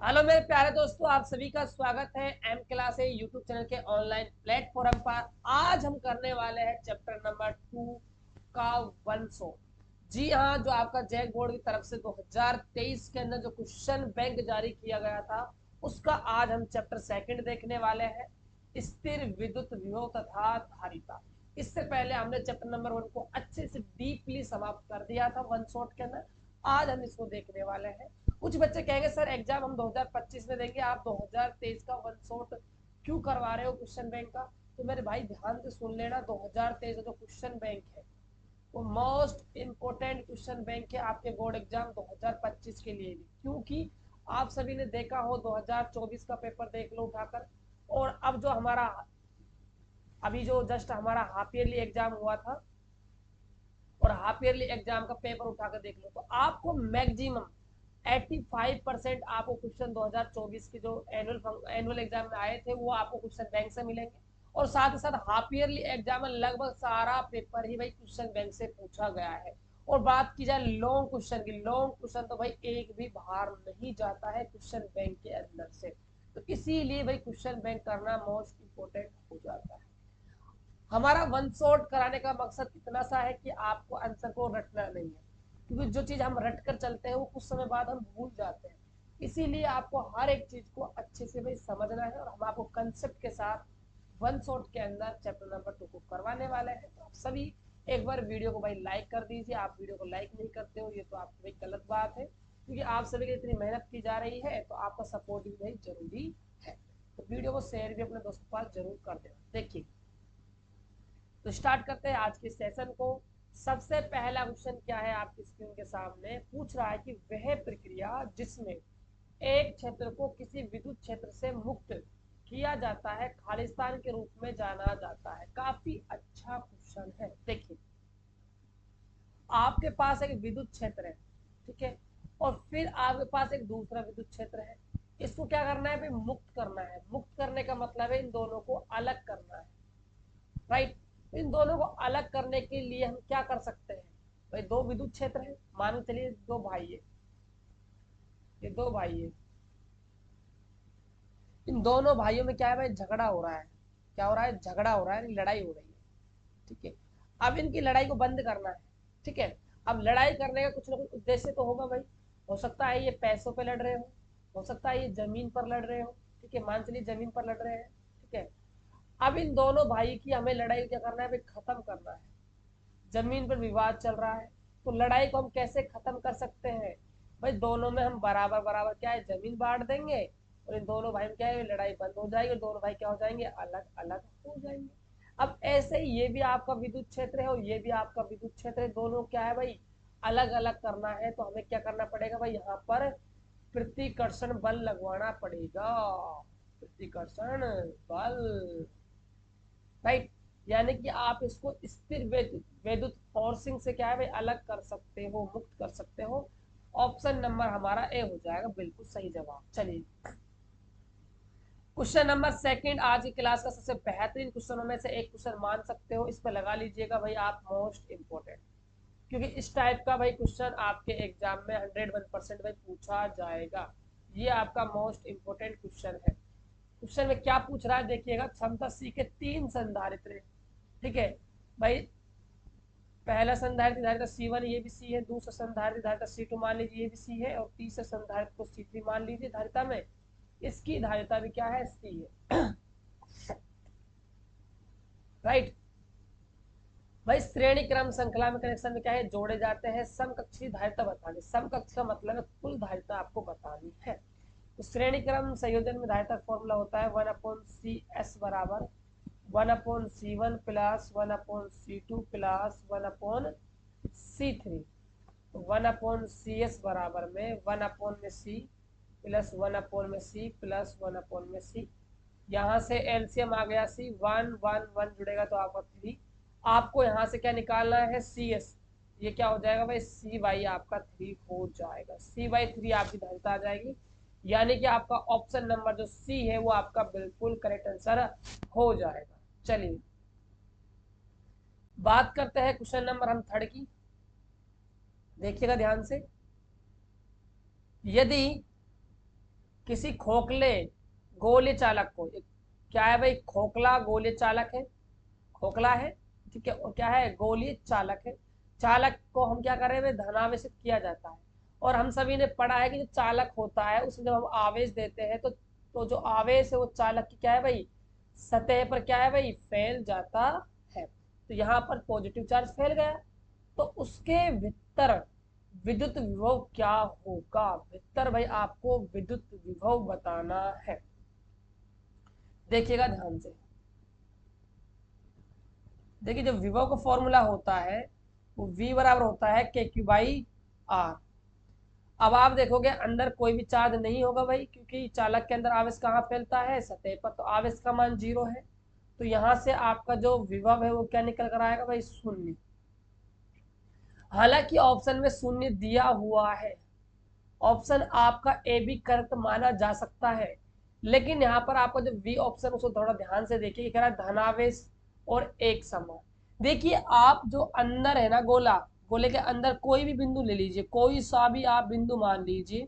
Hello मेरे प्यारे दोस्तों, आप सभी का स्वागत है एम क्लास यूट्यूब चैनल के ऑनलाइन प्लेटफॉर्म पर। आज हम करने वाले हैं चैप्टर नंबर 2 का 100। जी हाँ, जो आपका जैक बोर्ड की तरफ से 2023 के अंदर जो क्वेश्चन बैंक जारी किया गया था, उसका आज हम चैप्टर सेकंड देखने वाले हैं, स्थिर विद्युत विभव तथा धारिता। इससे पहले हमने चैप्टर नंबर 1 को अच्छे से डीपली समाप्त कर दिया था वन शॉट के अंदर। आज हम इसको देखने वाले हैं। कुछ बच्चे कहेंगे सर एग्जाम हम 2025 में देंगे, आप 2023 का वन शॉट क्यों करवा रहे हो क्वेश्चन बैंक का। तो मेरे भाई ध्यान से सुन लेना, 2023 का जो क्वेश्चन बैंक है वो मोस्ट इंपोर्टेंट क्वेश्चन बैंक है आपके बोर्ड एग्जाम 2025 के लिए भी। क्योंकि आप सभी ने देखा हो 2024 का पेपर देख लो उठाकर, और अब जो हमारा अभी जो जस्ट हमारा हाफ ईयरली एग्जाम हुआ था, और हाफ ईयरली एग्जाम का पेपर उठाकर देख लो, तो आपको मैक्सिमम 85% आपको क्वेश्चन 2024 के जो एनुअल एग्जाम में आए थे वो आपको क्वेश्चन बैंक से मिलेंगे। और साथ ही साथ हाफ ईयरली एग्जाम में लगभग सारा पेपर ही भाई क्वेश्चन बैंक से पूछा गया है। और बात की जाए लॉन्ग क्वेश्चन की, लॉन्ग क्वेश्चन तो भाई एक भी बाहर नहीं जाता है क्वेश्चन बैंक के अंदर से। तो इसीलिए भाई क्वेश्चन बैंक करना मोस्ट इंपोर्टेंट हो जाता है। हमारा वन शॉट कराने का मकसद इतना सा है कि आपको आंसर को रटना नहीं है, क्योंकि जो चीज हम रट कर चलते हैं वो कुछ समय बाद हम भूल जाते हैं। इसीलिए आपको हर एक चीज को अच्छे से भाई समझना है, और हम आपको कंसेप्ट के साथ वन शॉट के अंदर चैप्टर नंबर 2 को करवाने वाले हैं। तो आप सभी एक बार वीडियो को भाई लाइक कर दीजिए। आप वीडियो को लाइक नहीं करते हो, ये तो आपकी भाई गलत बात है, क्योंकि आप सभी की इतनी मेहनत की जा रही है तो आपका सपोर्ट भी भाई जरूरी है। तो वीडियो को शेयर भी अपने दोस्तों के पास जरूर कर देना। देखिए, तो स्टार्ट करते हैं आज के सेशन को। सबसे पहला क्वेश्चन क्या है आपकी स्क्रीन के सामने, पूछ रहा है कि वह प्रक्रिया जिसमें एक क्षेत्र को किसी विद्युत क्षेत्र से मुक्त किया जाता है खालिस्तान के रूप में जाना जाता है। काफी अच्छा क्वेश्चन है। देखिए, आपके पास एक विद्युत क्षेत्र है, ठीक है, और फिर आपके पास एक दूसरा विद्युत क्षेत्र है। इसको क्या करना है भाई, मुक्त करना है। मुक्त करने का मतलब है इन दोनों को अलग करना है, राइट। इन दोनों को अलग करने के लिए हम क्या कर सकते हैं भाई, दो विद्युत क्षेत्र है, मानो चलिए दो भाई है, ये दो भाई है। इन दोनों भाइयों में क्या है भाई, झगड़ा हो रहा है। क्या हो रहा है, झगड़ा हो रहा है, लड़ाई हो रही है, ठीक है। अब इनकी लड़ाई को बंद करना है, ठीक है। अब लड़ाई करने का कुछ ना कुछ उद्देश्य तो होगा भाई। हो सकता है ये पैसों पे लड़ रहे हो सकता है ये जमीन पर लड़ रहे हो, ठीक है, मान चलिए जमीन पर लड़ रहे हैं, ठीक है। अब इन दोनों भाई की हमें लड़ाई क्या करना है भाई, खत्म करना है। जमीन पर विवाद चल रहा है, तो लड़ाई को हम कैसे खत्म कर सकते हैं भाई, दोनों में हम बराबर बराबर क्या है जमीन बांट देंगे, और इन दोनों भाई में क्या है लड़ाई बंद हो जाएगी, और दोनों भाई क्या हो जाएंगे, अलग अलग हो जाएंगे। अब ऐसे ही ये भी आपका विद्युत क्षेत्र है और ये भी आपका विद्युत क्षेत्र है, दोनों क्या है भाई अलग अलग करना है। तो हमें क्या करना पड़ेगा भाई, यहाँ पर प्रतिकर्षण बल लगवाना पड़ेगा। प्रतिकर्षण बल, राइट। यानी कि आप इसको स्थिर विद्युत फोर्सिंग से क्या है भाई अलग कर सकते हो, मुक्त कर सकते हो। ऑप्शन नंबर हमारा ए हो जाएगा बिल्कुल सही जवाब। चलिए, क्वेश्चन नंबर सेकंड आज की क्लास का सबसे बेहतरीन क्वेश्चनों में से एक क्वेश्चन मान सकते हो, इस पर लगा लीजिएगा भाई आप मोस्ट इंपोर्टेंट, क्योंकि इस टाइप का भाई क्वेश्चन आपके एग्जाम में 101% भाई पूछा जाएगा। ये आपका मोस्ट इंपोर्टेंट क्वेश्चन है। क्वेश्चन में क्या पूछ रहा है देखिएगा, क्षमता सी के तीन संधारित्र, ठीक है भाई। पहला संधारित्र धारिता C1, ये भी सी है। दूसरा संधारित्र धारिता C2 मान लीजिए, ये भी सी है। और तीसरा संधारित्र को C3 मान लीजिए धारिता में, इसकी धारिता भी क्या है, सी है, राइट। भाई श्रेणी क्रम श्रृंखला में कनेक्शन में क्या है, जोड़े जाते हैं। समकक्षी धारिता बतानी, समकक्ष का मतलब है कुल धारिता आपको बतानी है। तो श्रेणी क्रम संयोजन में धारिता फॉर्मूला होता है 1/CS बराबर 1/C1 plus 1/C2 plus 1/C3। 1/CS बराबर में 1/C plus 1/C plus 1/C। यहाँ से एलसीएम आ गया सी, 1 1 1 जुड़ेगा तो आपका 3। आपको यहाँ से क्या निकालना है, CS। ये क्या हो जाएगा भाई, C/3 आपका 3 हो जाएगा। C/3 आपकी धारिता आ जाएगी। यानी कि आपका ऑप्शन नंबर जो सी है वो आपका बिल्कुल करेक्ट आंसर हो जाएगा। चलिए, बात करते हैं क्वेश्चन नंबर हम थर्ड की। देखिएगा ध्यान से, यदि किसी खोखले गोले चालक को, क्या है भाई, खोखला गोले चालक है, खोखला है, ठीक है, और क्या है, गोलीय चालक है। चालक को हम क्या कर रहे हैं, धनावेशित किया जाता है। और हम सभी ने पढ़ा है कि जो चालक होता है उसमें जब हम आवेश देते हैं तो जो आवेश है वो चालक की क्या है भाई, सतह पर क्या है भाई, फैल जाता है। तो यहाँ पर पॉजिटिव चार्ज फैल गया, तो उसके भीतर विद्युत विभव क्या होगा, भीतर भाई आपको विद्युत विभव बताना है। देखिएगा ध्यान से, देखिए जो विभव का फॉर्मूला होता है वो V बराबर होता है KQ/R। अब आप देखोगे अंदर कोई भी चार्ज नहीं होगा भाई, क्योंकि चालक के अंदर आवेश कहाँ फैलता है, सतह पर, तो आवेश का मान 0 है। तो यहाँ से आपका जो विभव है वो क्या निकल कर आएगा भाई, 0। हालांकि ऑप्शन में 0 दिया हुआ है, ऑप्शन आपका ए भी करेक्ट माना जा सकता है, लेकिन यहाँ पर आपका जो बी ऑप्शन उसको थोड़ा ध्यान से देखिए, कह रहा है धनावेश और एक समान। देखिए आप जो अंदर है ना गोला, गोले के अंदर कोई भी बिंदु ले लीजिए, कोई सा भी आप बिंदु मान लीजिए,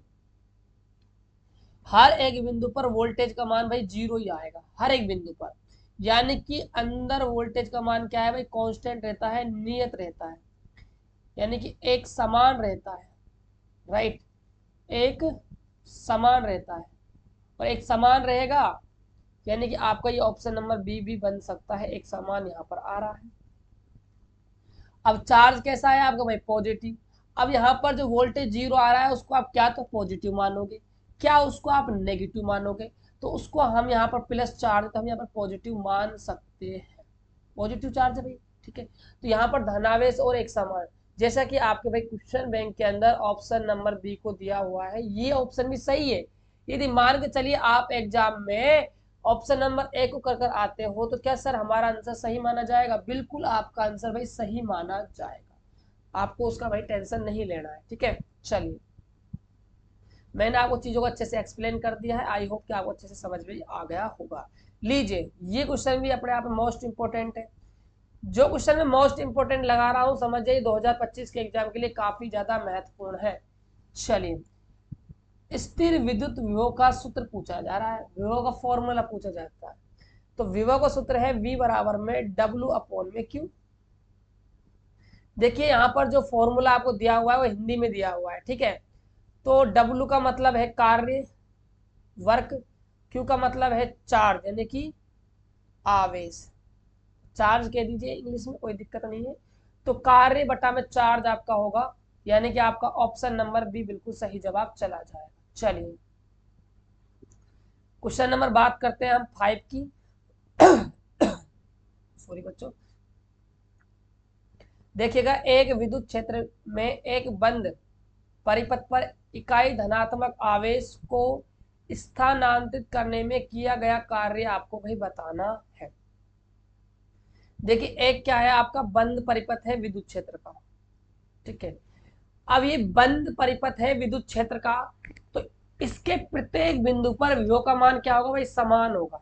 हर एक बिंदु पर वोल्टेज का मान भाई 0 ही आएगा, हर एक बिंदु पर। यानी कि अंदर वोल्टेज का मान क्या है भाई, कांस्टेंट रहता है, नियत रहता है, यानी कि एक समान रहता है, राइट, एक समान रहता है। और एक समान रहेगा यानी कि आपका ये ऑप्शन नंबर बी भी बन सकता है, एक समान यहाँ पर आ रहा है। अब चार्ज कैसा है आपका भाई, पॉजिटिव। अब यहाँ पर जो वोल्टेज 0 आ रहा है उसको आप क्या तो पॉजिटिव मानोगे, क्या उसको आप नेगेटिव मानोगे, तो उसको हम यहाँ पर प्लस चार्ज, तो हम यहाँ पर पॉजिटिव मान सकते हैं, पॉजिटिव चार्ज है भाई, ठीक है। तो यहाँ पर धनावेश और एक समान, जैसा कि आपके भाई क्वेश्चन बैंक के अंदर ऑप्शन नंबर बी को दिया हुआ है, ये ऑप्शन भी सही है। यदि मान के चलिए आप एग्जाम में ऑप्शन नंबर ए को कर आते हो तो क्या सर हमारा आंसर सही माना जाएगा, बिल्कुल आपका आंसर भाई सही माना जाएगा, आपको उसका भाई टेंशन नहीं लेना है, ठीक है। चलिए, मैंने आपको चीजों को अच्छे से एक्सप्लेन कर दिया है, आई होप कि आपको अच्छे से समझ में आ गया होगा। लीजिए, ये क्वेश्चन भी अपने आप में मोस्ट इंपोर्टेंट है। जो क्वेश्चन में मोस्ट इंपोर्टेंट लगा रहा हूं समझ जाइए 2025 के एग्जाम के लिए काफी ज्यादा महत्वपूर्ण है। चलिए, स्थिर विद्युत विभव का सूत्र पूछा जा रहा है, विभव का फॉर्मूला पूछा जाता है। तो विभव का सूत्र है V बराबर में W/Q। देखिए यहाँ पर जो फॉर्मूला आपको दिया हुआ है वो हिंदी में दिया हुआ है, ठीक है। तो W का मतलब है कार्य, वर्क, Q का मतलब है चार्ज यानी कि आवेश, चार्ज कह दीजिए इंग्लिश में, कोई दिक्कत नहीं है। तो कार्य बटा में चार्ज आपका होगा, यानी कि आपका ऑप्शन नंबर बी बिल्कुल सही जवाब चला जाएगा। चलिए, क्वेश्चन नंबर बात करते हैं हम 5 की। सॉरी बच्चों, देखिएगा, एक विद्युत क्षेत्र में एक बंद परिपथ पर इकाई धनात्मक आवेश को स्थानांतरित करने में किया गया कार्य आपको भाई बताना है। देखिए, एक क्या है आपका बंद परिपथ है विद्युत क्षेत्र का, ठीक है। अब ये बंद परिपथ है विद्युत क्षेत्र का, तो इसके प्रत्येक बिंदु पर विभव का मान क्या होगा भाई, समान होगा।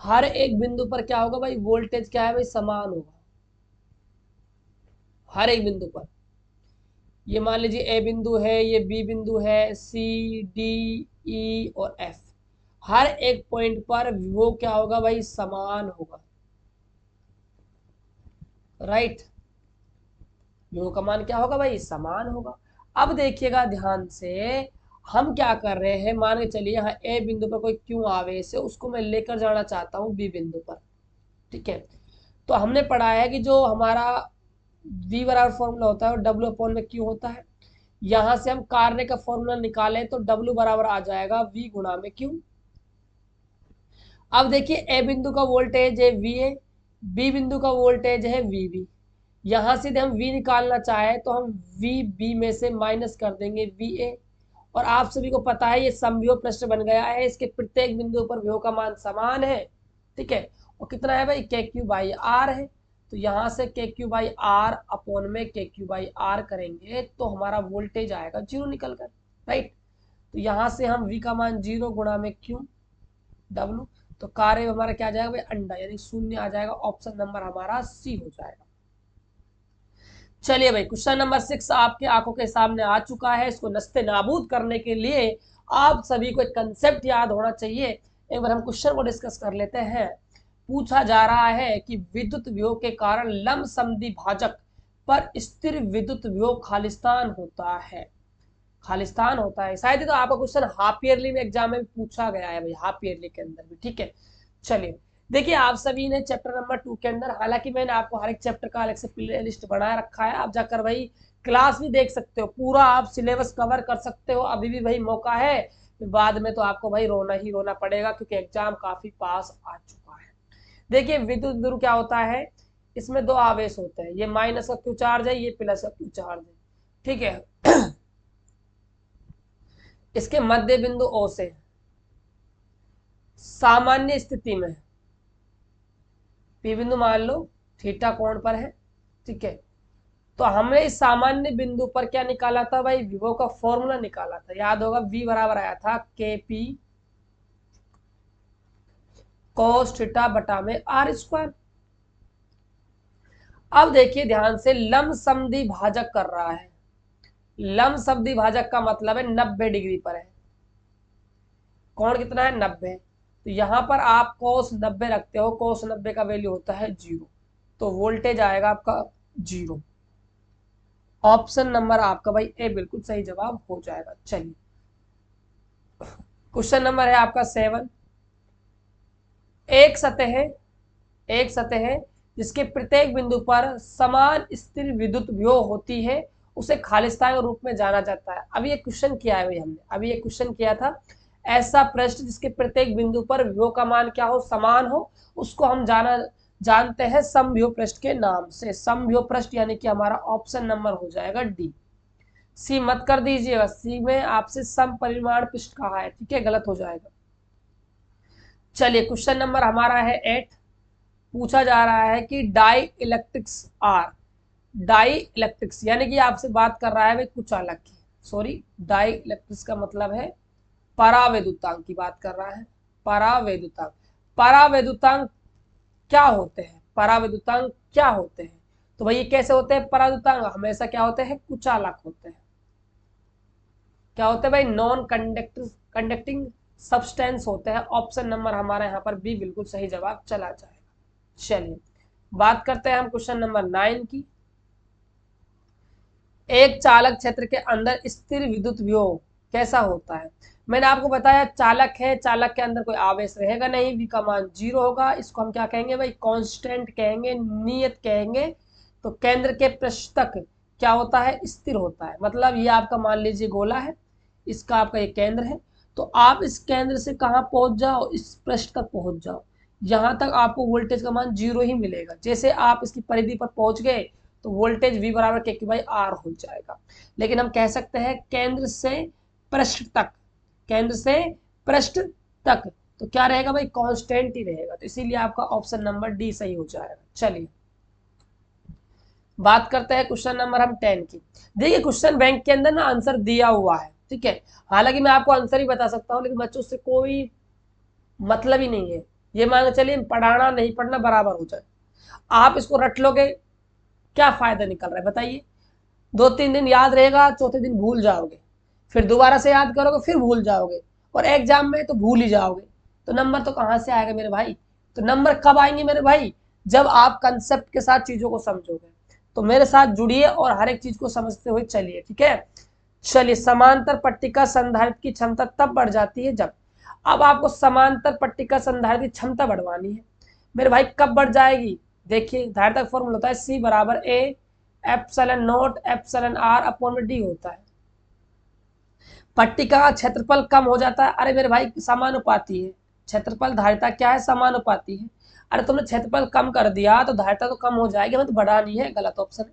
हर एक बिंदु पर क्या होगा भाई, वोल्टेज क्या है भाई, समान होगा हर एक बिंदु पर। ये मान लीजिए ए बिंदु है, ये बी बिंदु है, सी, डी, ई और एफ, हर एक पॉइंट पर विभव क्या होगा भाई, समान होगा, राइट। विभव का मान क्या होगा भाई, समान होगा। अब देखिएगा ध्यान से, हम क्या कर रहे हैं, मान के चलिए यहाँ ए बिंदु पर कोई क्यों आवेश है, उसको मैं लेकर जाना चाहता हूँ बी बिंदु पर, ठीक है। तो हमने पढ़ा है कि जो हमारा V बराबर फॉर्मूला होता है W/Q होता है। यहां से हम कार्य का फॉर्मूला निकाले तो W बराबर आ जाएगा V गुणा में Q। अब देखिए, ए बिंदु का वोल्टेज है VA, बी बिंदु का वोल्टेज है VB। यहां से हम V निकालना चाहे तो हम VB में से माइनस कर देंगे VA। और आप सभी को पता है ये समविभव प्रश्न बन गया है, इसके प्रत्येक बिंदु पर विभव का मान समान है, ठीक है। और कितना है भाई, KQ/R है। तो यहां से KQ/R अपॉन में KQ/R करेंगे तो हमारा वोल्टेज आएगा 0 निकल कर, राइट। तो यहां से हम V का मान 0 गुणा में Q W, तो कार्य हमारा क्या आ जाएगा भाई, अंडा, यानी 0 आ जाएगा, ऑप्शन नंबर हमारा सी हो जाएगा। चलिए भाई, क्वेश्चन नंबर 6 आपके आंखों के सामने आ चुका है। इसको नस्ते नाबूद करने के लिए आप सभी को एक कंसेप्ट याद होना चाहिए। एक बार हम क्वेश्चन को डिस्कस कर लेते हैं। पूछा जा रहा है कि विद्युत विभव के कारण लंबसमद्वि भाजक पर स्थिर विद्युत विभव खालिस्तान होता है। खालिस्तान होता है, शायद ही तो आपका क्वेश्चन हाफ ईयरली में एग्जाम में भी पूछा गया है भाई, हाफ ईयरली के अंदर भी। ठीक है, चलिए देखिए, आप सभी ने चैप्टर नंबर 2 के अंदर, हालांकि मैंने आपको हर एक चैप्टर का अलग से प्ले लिस्ट बना रखा है, आप जाकर भाई क्लास भी देख सकते हो, पूरा आप सिलेबस कवर कर सकते हो। अभी भी भाई मौका है, बाद में तो आपको भाई रोना ही रोना पड़ेगा, क्योंकि एग्जाम काफी पास आ चुका है। देखिए, विद्युत ध्रुव क्या होता है, इसमें दो आवेश होते हैं, ये माइनस का क्यू चार्ज है, ये प्लस का क्यू चार्ज है। ठीक है इसके मध्य बिंदु ओ से सामान्य स्थिति में पी बिंदु मान लो थीटा कोण पर है। ठीक है, तो हमने इस सामान्य बिंदु पर क्या निकाला था भाई, विभव का फॉर्मूला निकाला था, याद होगा, v बराबर आया था के पी कोस थीटा बटा में आर स्क्वायर। अब देखिए ध्यान से, लंबसमद्वि भाजक कर रहा है। लंबसमद्वि भाजक का मतलब है 90 डिग्री पर है, कोण कितना है 90। तो यहां पर आप कोस 90 रखते हो, कोस 90 का वैल्यू होता है 0, तो वोल्टेज आएगा आपका 0। ऑप्शन नंबर आपका भाई ए बिल्कुल सही जवाब हो जाएगा। चलिए, क्वेश्चन नंबर है आपका 7। एक सतह है, एक सतह है जिसके प्रत्येक बिंदु पर समान स्थिर विद्युत विभव होती है, उसे खालिस्तान के रूप में जाना जाता है। अभी ये क्वेश्चन किया है भाई हमने, अभी ये क्वेश्चन किया था। ऐसा पृष्ठ जिसके प्रत्येक बिंदु पर विभव का मान क्या हो, समान हो, उसको हम जानते हैं समविभव पृष्ठ के नाम से। समविभव पृष्ठ यानी कि हमारा ऑप्शन नंबर हो जाएगा डी। सी मत कर दीजिएगा, सी में आपसे सम परिमाण पृष्ठ कहा है, ठीक है, गलत हो जाएगा। चलिए, क्वेश्चन नंबर हमारा है 8। पूछा जा रहा है कि dielectrics are, dielectrics यानी कि आपसे बात कर रहा है भाई कुचालक की, सॉरी, डाई इलेक्ट्रिक्स का मतलब है परावैद्युतांक की बात कर रहा है। परावैद्युतांक, परावैद्युतांक क्या होते हैं, परावैद्युतांक क्या होते हैं, तो भाई ये कैसे होते हैं, परावैद्युतांक हमेशा क्या होते हैं, कुचालक होते हैं। क्या होते हैं भाई, नॉन कंडक्टिंग सब्सटेंस होते हैं। ऑप्शन नंबर हमारा यहाँ पर बी बिल्कुल सही जवाब चला जाएगा। चलिए, बात करते हैं हम क्वेश्चन नंबर 9 की। एक चालक क्षेत्र के अंदर स्थिर विद्युत विभव कैसा होता है। मैंने आपको बताया चालक है, चालक के अंदर कोई आवेश रहेगा नहीं, v का मान 0 होगा। इसको हम क्या कहेंगे भाई, कांस्टेंट कहेंगे, नियत कहेंगे। तो केंद्र के पृष्ठ तक क्या होता है, स्थिर होता है। मतलब ये आपका मान लीजिए गोला है, इसका आपका ये केंद्र है, तो आप इस केंद्र से कहाँ पहुंच जाओ, इस पृष्ठ तक पहुंच जाओ, यहां तक आपको वोल्टेज का मान 0 ही मिलेगा। जैसे आप इसकी परिधि पर पहुंच गए तो वोल्टेज v बराबर के क्यू बाई आर हो जाएगा। लेकिन हम कह सकते हैं केंद्र से पृष्ठ तक, केंद्र से पृष्ठ तक तो क्या रहेगा भाई, कांस्टेंट ही रहेगा। तो इसीलिए आपका ऑप्शन नंबर डी सही हो जाएगा। चलिए, बात करते हैं क्वेश्चन नंबर हम 10 की। देखिए, क्वेश्चन बैंक के अंदर ना आंसर दिया हुआ है, ठीक है, हालांकि मैं आपको आंसर ही बता सकता हूँ, लेकिन बच्चों से कोई मतलब ही नहीं है। ये मान के चलिए पढ़ाना नहीं पढ़ना बराबर हो जाए, आप इसको रट लोगे, क्या फायदा निकल रहा है बताइए। 2-3 दिन याद रहेगा, चौथे दिन भूल जाओगे, फिर दोबारा से याद करोगे, फिर भूल जाओगे, और एग्जाम में तो भूल ही जाओगे। तो नंबर तो कहाँ से आएगा मेरे भाई। तो नंबर कब आएंगे मेरे भाई, जब आप कंसेप्ट के साथ चीजों को समझोगे। तो मेरे साथ जुड़िए और हर एक चीज को समझते हुए चलिए, ठीक है। चलिए, समांतर पट्टिका संधारित्र की क्षमता तब बढ़ जाती है जब, अब आपको समांतर पट्टिका संधारित्र की क्षमता बढ़वानी है मेरे भाई। कब बढ़ जाएगी, देखिए धारिता का फॉर्मूला होता है सी बराबर A epsilon naught epsilon r upon में डी होता है। पट्टिका का क्षेत्रफल कम हो जाता है, अरे मेरे भाई समानुपाती है, क्षेत्रफल धारिता क्या है, समानुपाती है। अरे तुमने क्षेत्रफल कम कर दिया तो धारिता तो कम हो जाएगी, हमें तो बढ़ानी है, गलत ऑप्शन है।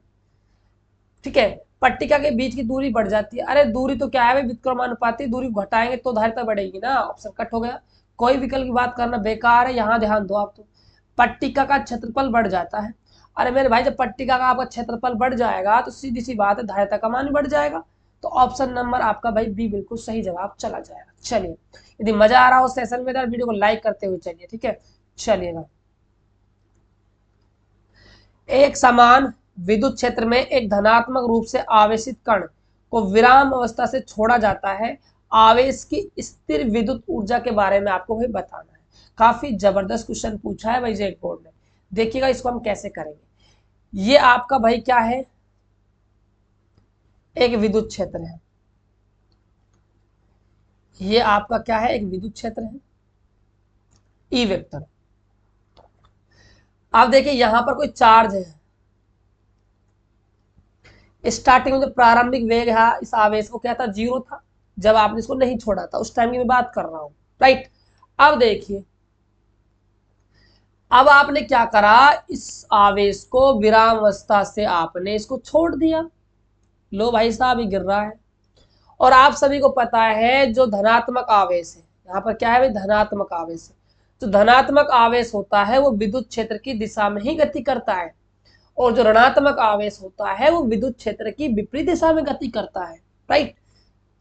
ठीक है, पट्टिका के बीच की दूरी बढ़ जाती है, अरे दूरी तो क्या है भाई, व्युत्क्रमानुपाती, दूरी घटाएंगे तो धारिता बढ़ेगी ना, ऑप्शन कट हो गया। कोई विकल्प की बात करना बेकार है, यहाँ ध्यान दो आप। तो पट्टिका का क्षेत्रफल बढ़ जाता है, अरे मेरे भाई जब पट्टिका का आपका क्षेत्रफल बढ़ जाएगा तो सीधी सी बात है धारिता का मान बढ़ जाएगा। तो ऑप्शन नंबर आपका भाई बी बिल्कुल सही जवाब चला जाएगा। चलिए, यदि मजा आ रहा हो सेशन में तो वीडियो को लाइक करते हुए चलिए, ठीक है। चलिएगा, एक समान विद्युत क्षेत्र में एक धनात्मक रूप से आवेशित कण को विराम अवस्था से छोड़ा जाता है, आवेश की स्थिर विद्युत ऊर्जा के बारे में आपको भाई बताना है। काफी जबरदस्त क्वेश्चन पूछा है भाई जेट बोर्ड ने। देखिएगा इसको हम कैसे करेंगे। ये आपका भाई क्या है, एक विद्युत क्षेत्र है। ये आपका क्या है, एक विद्युत क्षेत्र है, ई वेक्टर। अब देखिए यहां पर कोई चार्ज है, स्टार्टिंग में जो प्रारंभिक वेग है इस आवेश को क्या था, 0 था, जब आपने इसको नहीं छोड़ा था, उस टाइम की मैं बात कर रहा हूं, राइट। अब देखिए, अब आपने क्या करा, इस आवेश को विराम अवस्था से आपने इसको छोड़ दिया, लो भाई साहब ये गिर रहा है। और आप सभी को पता है जो धनात्मक आवेश है, यहाँ पर क्या है भाई, धनात्मक आवेश है। जो धनात्मक आवेश होता है वो विद्युत क्षेत्र की दिशा में ही गति करता है, और जो ऋणात्मक आवेश होता है वो विद्युत क्षेत्र की विपरीत दिशा में गति करता है, राइट।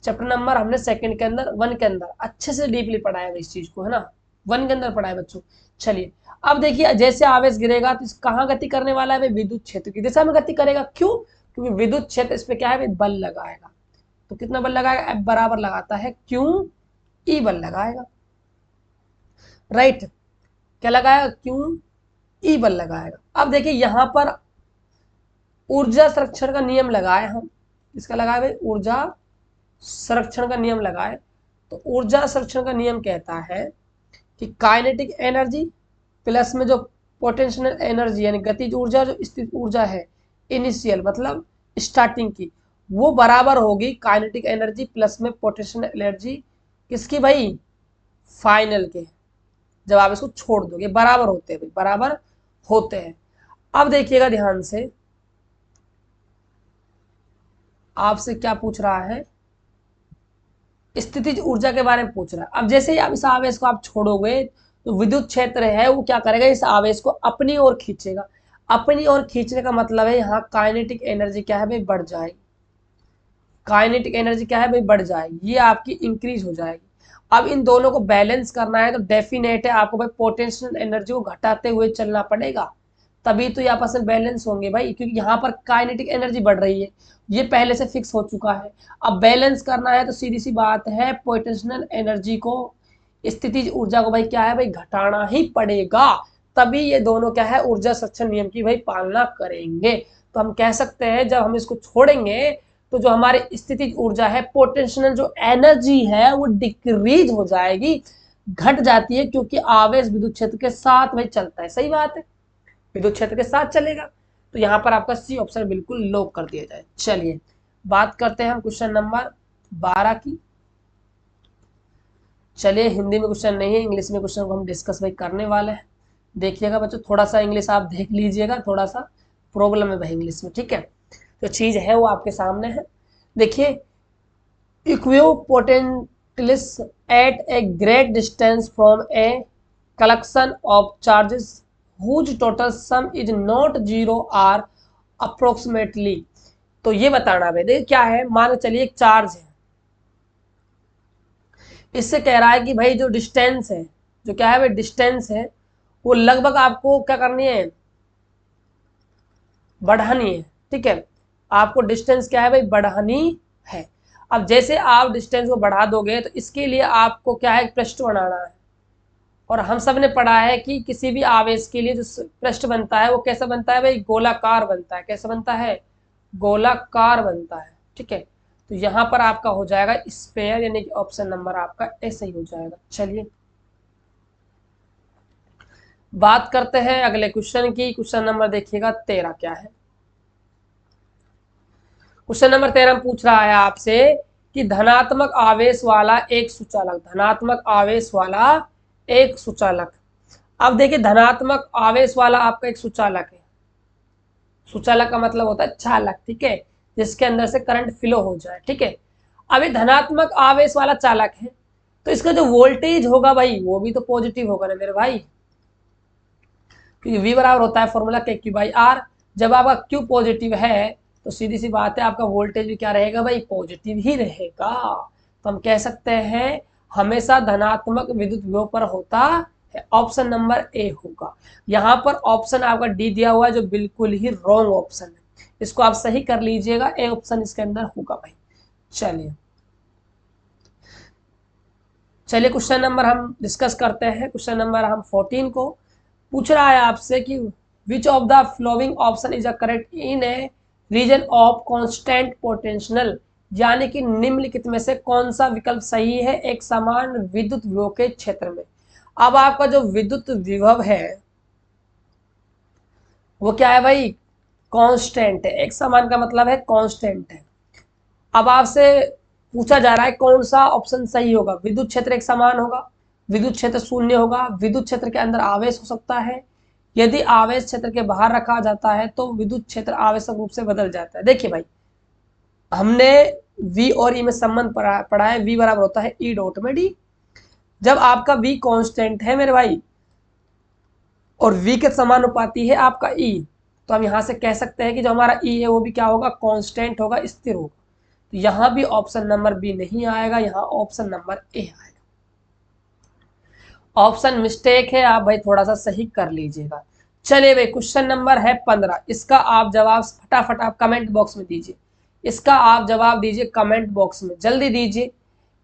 चैप्टर नंबर हमने सेकंड के अंदर, 1 के अंदर अच्छे से डीपली पढ़ाया है इस चीज को, है ना, 1 के अंदर पढ़ाया बच्चों। चलिए अब देखिए, जैसे आवेश गिरेगा तो कहाँ गति करने वाला है, विद्युत क्षेत्र की दिशा में गति करेगा। क्यों? क्योंकि विद्युत क्षेत्र इस पे क्या है, बल लगाएगा। तो कितना बल लगाएगा, F बराबर लगाता है क्यों, ई बल लगाएगा, राइट। क्या लगाएगा, क्यों ई बल लगाएगा। अब देखिए यहां पर ऊर्जा संरक्षण का नियम लगाए हम, इसका लगाए भाई, ऊर्जा संरक्षण का नियम लगाए। तो ऊर्जा संरक्षण का नियम कहता है कि काइनेटिक एनर्जी प्लस में जो पोटेंशियल एनर्जी यानी गतिज ऊर्जा, जो स्थित ऊर्जा है इनिशियल मतलब स्टार्टिंग की, वो बराबर होगी काइनेटिक एनर्जी प्लस में पोटेंशियल एनर्जी किसकी भाई, फाइनल के, जब आप इसको छोड़ दोगे। बराबर होते हैं भाई, बराबर होते हैं। अब देखिएगा ध्यान से, आपसे क्या पूछ रहा है, स्थितिज ऊर्जा के बारे में पूछ रहा है। अब जैसे ही आप इस आवेश को आप छोड़ोगे तो विद्युत क्षेत्र है वो क्या करेगा, इस आवेश को अपनी ओर खींचेगा। अपनी ओर खींचने का मतलब है यहाँ काइनेटिक एनर्जी क्या है भाई, बढ़ जाएगी। काइनेटिक एनर्जी क्या है भाई, बढ़ जाएगी, ये आपकी इंक्रीज हो जाएगी। अब इन दोनों को बैलेंस करना है तो डेफिनेट है आपको भाई पोटेंशियल एनर्जी को घटाते हुए चलना पड़ेगा, तभी तो ये आपस में बैलेंस होंगे भाई, क्योंकि यहाँ पर काइनेटिक एनर्जी बढ़ रही है, ये पहले से फिक्स हो चुका है। अब बैलेंस करना है तो सीधी सी बात है, पोटेंशियल एनर्जी को, स्थितिज ऊर्जा को भाई क्या है भाई, घटाना ही पड़ेगा, तभी ये दोनों क्या है, ऊर्जा संरक्षण नियम की भाई पालना करेंगे। तो हम कह सकते हैं जब हम इसको छोड़ेंगे तो जो हमारी स्थितिज ऊर्जा है, पोटेंशियल जो एनर्जी है वो डिक्रीज हो जाएगी, घट जाती है, क्योंकि आवेश विद्युत क्षेत्र के साथ भाई चलता है। सही बात है, विद्युत क्षेत्र के साथ चलेगा। तो यहाँ पर आपका सी ऑप्शन बिल्कुल लॉक कर दिया जाए। चलिए बात करते हैं हम क्वेश्चन नंबर 12 की। चलिए हिंदी में क्वेश्चन नहीं है, इंग्लिश में क्वेश्चन को हम डिस्कस भाई करने वाले हैं। देखिएगा बच्चों, थोड़ा सा इंग्लिश आप देख लीजिएगा, थोड़ा सा प्रॉब्लम है भाई इंग्लिश में, ठीक है। जो चीज है वो आपके सामने है। देखिए, equipotentials at a great distance from a collection of charges whose total sum is not zero are approximately। तो ये बताना है, देखिए क्या है, मान चलिए एक चार्ज है, इससे कह रहा है कि भाई जो डिस्टेंस है, जो क्या है भाई डिस्टेंस है, वो लगभग आपको क्या करनी है, बढ़ानी है, ठीक है। आपको डिस्टेंस क्या है भाई, बढ़ानी है। अब जैसे आप डिस्टेंस को बढ़ा दोगे तो इसके लिए आपको क्या है, पृष्ठ बनाना है। और हम सब ने पढ़ा है कि किसी भी आवेश के लिए जो पृष्ठ बनता है वो कैसा बनता है भाई, गोलाकार बनता है। कैसा बनता है, गोलाकार बनता है, ठीक है। तो यहाँ पर आपका हो जाएगा स्फेयर, यानी कि ऑप्शन नंबर आपका ऐसे ही हो जाएगा। चलिए बात करते हैं अगले क्वेश्चन की। क्वेश्चन नंबर देखिएगा 13 क्या है। क्वेश्चन नंबर 13 पूछ रहा है आपसे कि धनात्मक आवेश वाला एक सुचालक, धनात्मक आवेश वाला एक सुचालक। अब देखिए धनात्मक आवेश वाला आपका एक सुचालक है। सुचालक का मतलब होता है चालक, ठीक है, जिसके अंदर से करंट फ्लो हो जाए, ठीक है। अब ये धनात्मक आवेश वाला चालक है, तो इसका जो वोल्टेज होगा भाई वो भी तो पॉजिटिव होगा ना मेरे भाई, क्योंकि V बराबर होता है फॉर्मूला के Q बाई R। जब आपका Q पॉजिटिव है तो सीधी सी बात है आपका वोल्टेज भी क्या रहेगा भाई, पॉजिटिव ही रहेगा। तो हम कह सकते हैं हमेशा धनात्मक विद्युत विभव पर होता है, ऑप्शन नंबर ए होगा। यहाँ पर ऑप्शन आपका डी दिया हुआ है जो बिल्कुल ही रॉन्ग ऑप्शन है, इसको आप सही कर लीजिएगा, ए ऑप्शन इसके अंदर होगा भाई। चलिए चलिए क्वेश्चन नंबर हम डिस्कस करते हैं। क्वेश्चन नंबर हम 14 को पूछ रहा है आपसे कि which of the flowing option is a correct in a region of constant potential, यानी कि निम्नलिखित में से कौन सा विकल्प सही है एक समान विद्युत विभव के क्षेत्र में। अब आपका जो विद्युत विभव है वो क्या है भाई, कांस्टेंट है। एक समान का मतलब है कांस्टेंट है। अब आपसे पूछा जा रहा है कौन सा ऑप्शन सही होगा। विद्युत क्षेत्र एक समान होगा, विद्युत क्षेत्र शून्य होगा, विद्युत क्षेत्र के अंदर आवेश हो सकता है, यदि आवेश क्षेत्र के बाहर रखा जाता है तो विद्युत क्षेत्र आवश्यक रूप से बदल जाता है। देखिए भाई, हमने V और E में संबंध पढ़ा है, V बराबर होता है E डॉट में D। जब आपका V कांस्टेंट है मेरे भाई और V के समानुपाती है आपका E, तो हम यहां से कह सकते हैं कि जो हमारा E है वो भी क्या होगा, कांस्टेंट होगा, स्थिर होगा। तो यहां भी ऑप्शन नंबर बी नहीं आएगा, यहां ऑप्शन नंबर ए आएगा। ऑप्शन मिस्टेक है, आप भाई थोड़ा सा सही कर लीजिएगा। चलिए भाई क्वेश्चन नंबर है 15, इसका आप जवाब फटाफट आप कमेंट बॉक्स में दीजिए। इसका आप जवाब दीजिए कमेंट बॉक्स में, जल्दी दीजिए।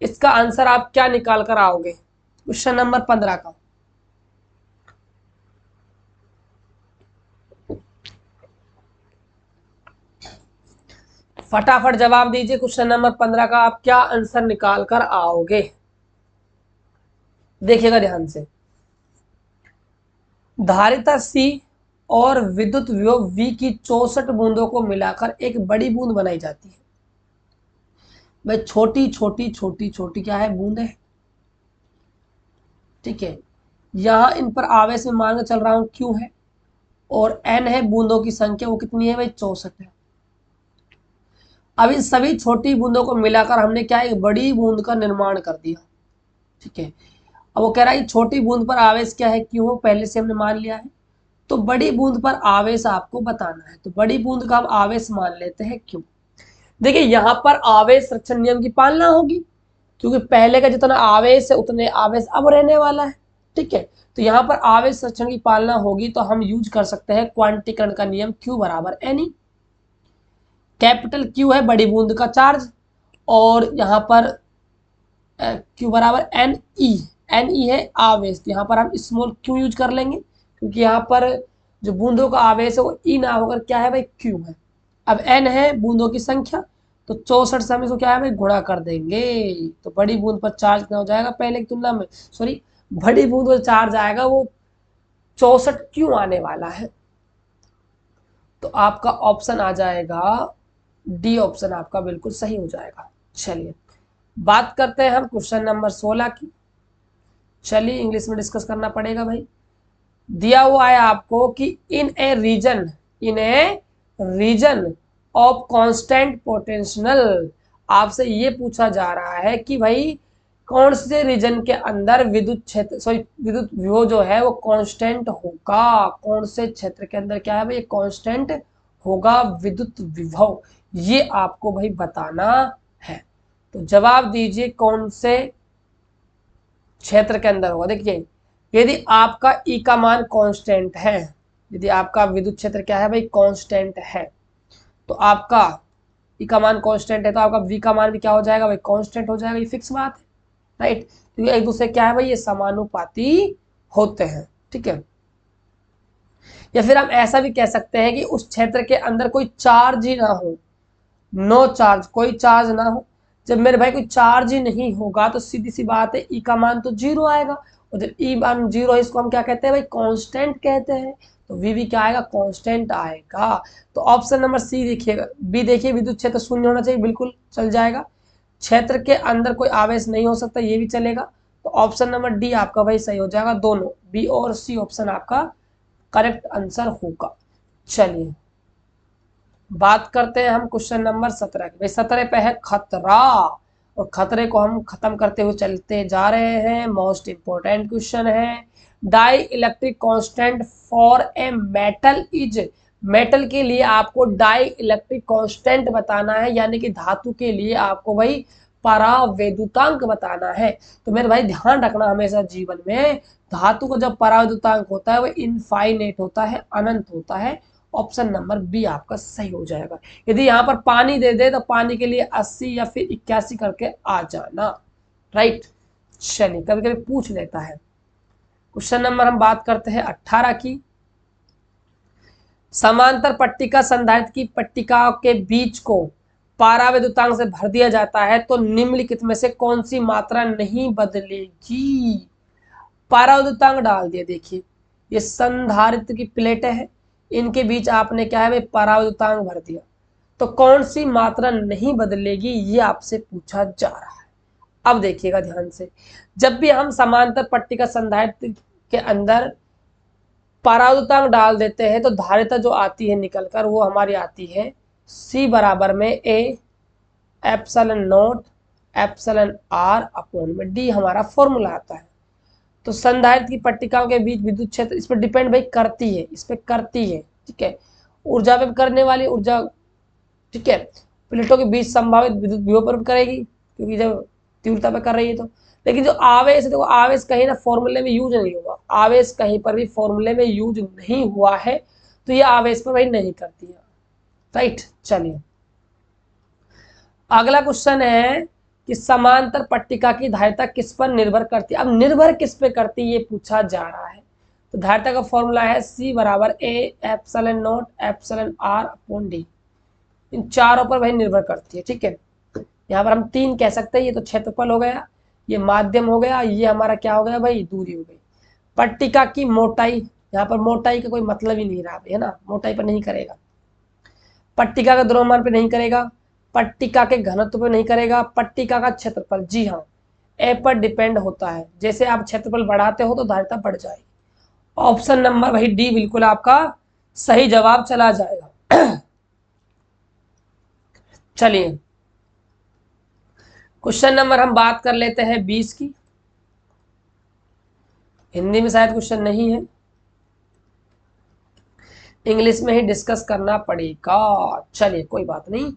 इसका आंसर आप क्या निकाल कर आओगे क्वेश्चन नंबर 15 का। फटाफट जवाब दीजिए क्वेश्चन नंबर 15 का, आप क्या आंसर निकाल कर आओगे। देखिएगा ध्यान से, धारिता C और विद्युत विभव V की 64 बूंदों को मिलाकर एक बड़ी बूंद बनाई जाती है। भाई छोटी छोटी छोटी छोटी क्या है, बूंद है। ठीक है, यहां इन पर आवेश में मान के चल रहा हूं Q है और N है बूंदों की संख्या, वो कितनी है भाई, 64 है। अब इन सभी छोटी बूंदों को मिलाकर हमने क्या, एक बड़ी बूंद का निर्माण कर दिया। ठीक है, अब वो कह रहा है छोटी बूंद पर आवेश क्या है, Q पहले से हमने मान लिया है, तो बड़ी बूंद पर आवेश आपको बताना है। तो बड़ी बूंद का हम आवेश मान लेते हैं Q। देखिए यहां पर आवेश संरक्षण नियम की पालना होगी, क्योंकि पहले का जितना आवेश है उतने आवेश अब रहने वाला है। ठीक है, तो यहाँ पर आवेश संरक्षण की पालना होगी, तो हम यूज कर सकते हैं क्वांटीकरण का नियम, Q बराबर NE। कैपिटल Q है बड़ी बूंद का चार्ज, और यहाँ पर Q बराबर NE, NE है आवेश, तो यहाँ पर हम स्मॉल q यूज कर लेंगे, क्योंकि यहाँ पर जो बूंदों का आवेश है वो E ना होकर क्या है भाई, Q है। अब N है बूंदों की संख्या, तो 64 से हम इसको क्या है भाई, गुणा कर देंगे, तो बड़ी बूंद पर चार्ज कितना हो जाएगा पहले की तुलना में, सॉरी बड़ी बूंद पर चार्ज आएगा वो 64 क्यों आने वाला है। तो आपका ऑप्शन आ जाएगा डी ऑप्शन, आपका बिल्कुल सही हो जाएगा। चलिए बात करते हैं हम क्वेश्चन नंबर 16 की। चलिए इंग्लिश में डिस्कस करना पड़ेगा भाई। दिया हुआ है आपको कि इन a region of constant potential, आपसे ये पूछा जा रहा है कि भाई कौन से रीजन के अंदर विद्युत क्षेत्र, सॉरी विद्युत विभव जो है वो कांस्टेंट होगा। कौन से क्षेत्र के अंदर क्या है भाई, कांस्टेंट होगा विद्युत विभव, ये आपको भाई बताना है। तो जवाब दीजिए कौन से क्षेत्र के अंदर होगा। देखिए यदि आपका E का मान कांस्टेंट है, यदि आपका विद्युत क्षेत्र क्या है भाई, कांस्टेंट है, तो आपका E का मान कांस्टेंट है, तो आपका V का मान भी क्या हो जाएगा भाई, कांस्टेंट हो जाएगा। ये फिक्स बात है, राइट, क्योंकि एक दूसरे क्या है भाई, ये समानुपाती होते हैं। ठीक है, या फिर हम ऐसा भी कह सकते हैं कि उस क्षेत्र के अंदर कोई चार्ज ही ना हो, नो चार्ज, कोई चार्ज ना हो। जब मेरे भाई कोई चार्ज ही नहीं होगा तो सीधी सी बात है E का मान तो 0 आएगा, और जब E मान 0 है इसको हम क्या कहते हैं भाई, कांस्टेंट कहते हैं। तो V भी क्या आएगा, कांस्टेंट आएगा। तो ऑप्शन नंबर सी देखिएगा, बी देखिए, विद्युत क्षेत्र शून्य होना चाहिए, बिल्कुल चल जाएगा। क्षेत्र के अंदर कोई आवेश नहीं हो सकता, ये भी चलेगा। तो ऑप्शन नंबर डी आपका भाई सही हो जाएगा, दोनों बी और सी ऑप्शन आपका करेक्ट आंसर होगा। चलिए बात करते हैं हम क्वेश्चन नंबर 17 की। भाई 17 पे है खतरा, और खतरे को हम खत्म करते हुए चलते जा रहे हैं। मोस्ट इंपोर्टेंट क्वेश्चन है, dielectric constant for a metal is, metal के लिए आपको डाई इलेक्ट्रिक कांस्टेंट बताना है, यानी कि धातु के लिए आपको भाई परावैद्युतांक बताना है। तो मेरे भाई ध्यान रखना हमेशा जीवन में, धातु का जब परावैद्युतांक होता है वो इनफाइनाइट होता है, अनंत होता है, ऑप्शन नंबर बी आपका सही हो जाएगा। यदि यहाँ पर पानी दे दे तो पानी के लिए 80 या फिर 81 करके आ जाना, राइट। चलिए, कभी कभी पूछ लेता है। क्वेश्चन नंबर हम बात करते हैं 18 की। समांतर पट्टिका संधारित्र की पट्टिकाओं के बीच को पाराविद्युतांक से भर दिया जाता है तो निम्नलिखित में से कौन सी मात्रा नहीं बदलेगी। पाराविद्युतांक डाल दिया। देखिए, ये संधारित्र की प्लेटें हैं, इनके बीच आपने क्या है भाई पाराविद्युतांक भर दिया, तो कौन सी मात्रा नहीं बदलेगी ये आपसे पूछा जा रहा है। अब देखिएगा ध्यान से, जब भी हम समांतर पट्टिका संधारित्र के अंदर परावर्तनांक डाल देते हैं तो धारिता जो आती है निकलकर वो हमारी आती है C बराबर में A epsilon naught epsilon R upon में D हमारा फॉर्मूला आता है। तो संधारित्र की पट्टिकाओं के बीच विद्युत क्षेत्र इस पर डिपेंड भाई करती है, इस पर करती है, ठीक है। ऊर्जा पे करने वाली ऊर्जा, ठीक है, प्लेटों के बीच संभावित विद्युत विभव पर करेगी क्योंकि जब तीव्रता पे कर रही है तो। लेकिन जो आवेश है, देखो आवेश कहीं ना फॉर्मूले में यूज नहीं हुआ, आवेश कहीं पर भी फॉर्मूले में यूज नहीं हुआ है, तो ये आवेश पर भाई नहीं करती है, राइट। चलिए, अगला क्वेश्चन है कि समांतर पट्टिका की धारिता किस पर निर्भर करती है। अब निर्भर किस पे करती है ये पूछा जा रहा है। तो धारिता का फॉर्मूला है C बराबर A epsilon naught epsilon R upon D। इन चारों पर भाई निर्भर करती है, ठीक है। यहाँ पर हम 3 कह सकते हैं। ये तो क्षेत्रफल हो गया, ये माध्यम हो गया, ये हमारा क्या हो गया भाई दूरी हो गई। पट्टिका की मोटाई, यहाँ पर मोटाई का कोई मतलब ही नहीं रहा है ना, मोटाई पर नहीं करेगा, पट्टिका का द्रव्यमान पे नहीं करेगा, पट्टिका के घनत्व पे नहीं करेगा, पट्टिका का क्षेत्रफल, जी हाँ, ए पर डिपेंड होता है। जैसे आप क्षेत्रफल बढ़ाते हो तो धारिता बढ़ जाएगी। ऑप्शन नंबर भाई डी बिल्कुल आपका सही जवाब चला जाएगा। चलिए, क्वेश्चन नंबर हम बात कर लेते हैं 20 की। हिंदी में शायद क्वेश्चन नहीं है, इंग्लिश में ही डिस्कस करना पड़ेगा। चलिए, कोई बात नहीं।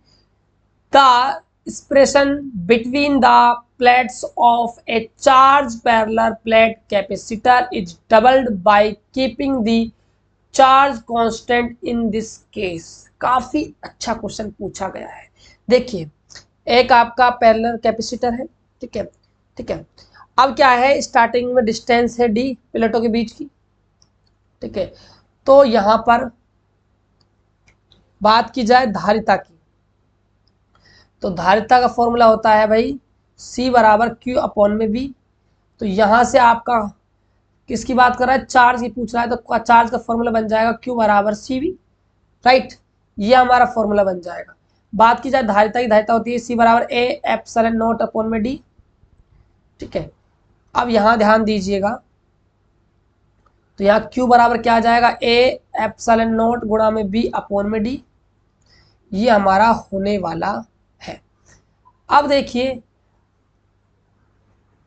The expression between the plates of a charged parallel plate capacitor is doubled by keeping the charge constant in this case। काफी अच्छा क्वेश्चन पूछा गया है। देखिए, एक आपका पैरेलल कैपेसिटर है, ठीक है, ठीक है। अब क्या है, स्टार्टिंग में डिस्टेंस है D प्लेटों के बीच की, ठीक है। तो यहां पर बात की जाए धारिता की, तो धारिता का फॉर्मूला होता है भाई C बराबर Q अपॉन में B। तो यहां से आपका किसकी बात कर रहा है, चार्ज की पूछ रहा है, तो चार्ज का फॉर्मूला बन जाएगा Q बराबर CV, राइट। ये हमारा फॉर्मूला बन जाएगा। बात की जाए धारिता की, धारिता होती है C बराबर A एप्सिलॉन नॉट अपॉन में D, ठीक है। अब यहां ध्यान दीजिएगा, तो यहाँ Q बराबर क्या आ जाएगा, A एप्सिलॉन नॉट गुणा में B अपॉन में D, ये हमारा होने वाला है। अब देखिए,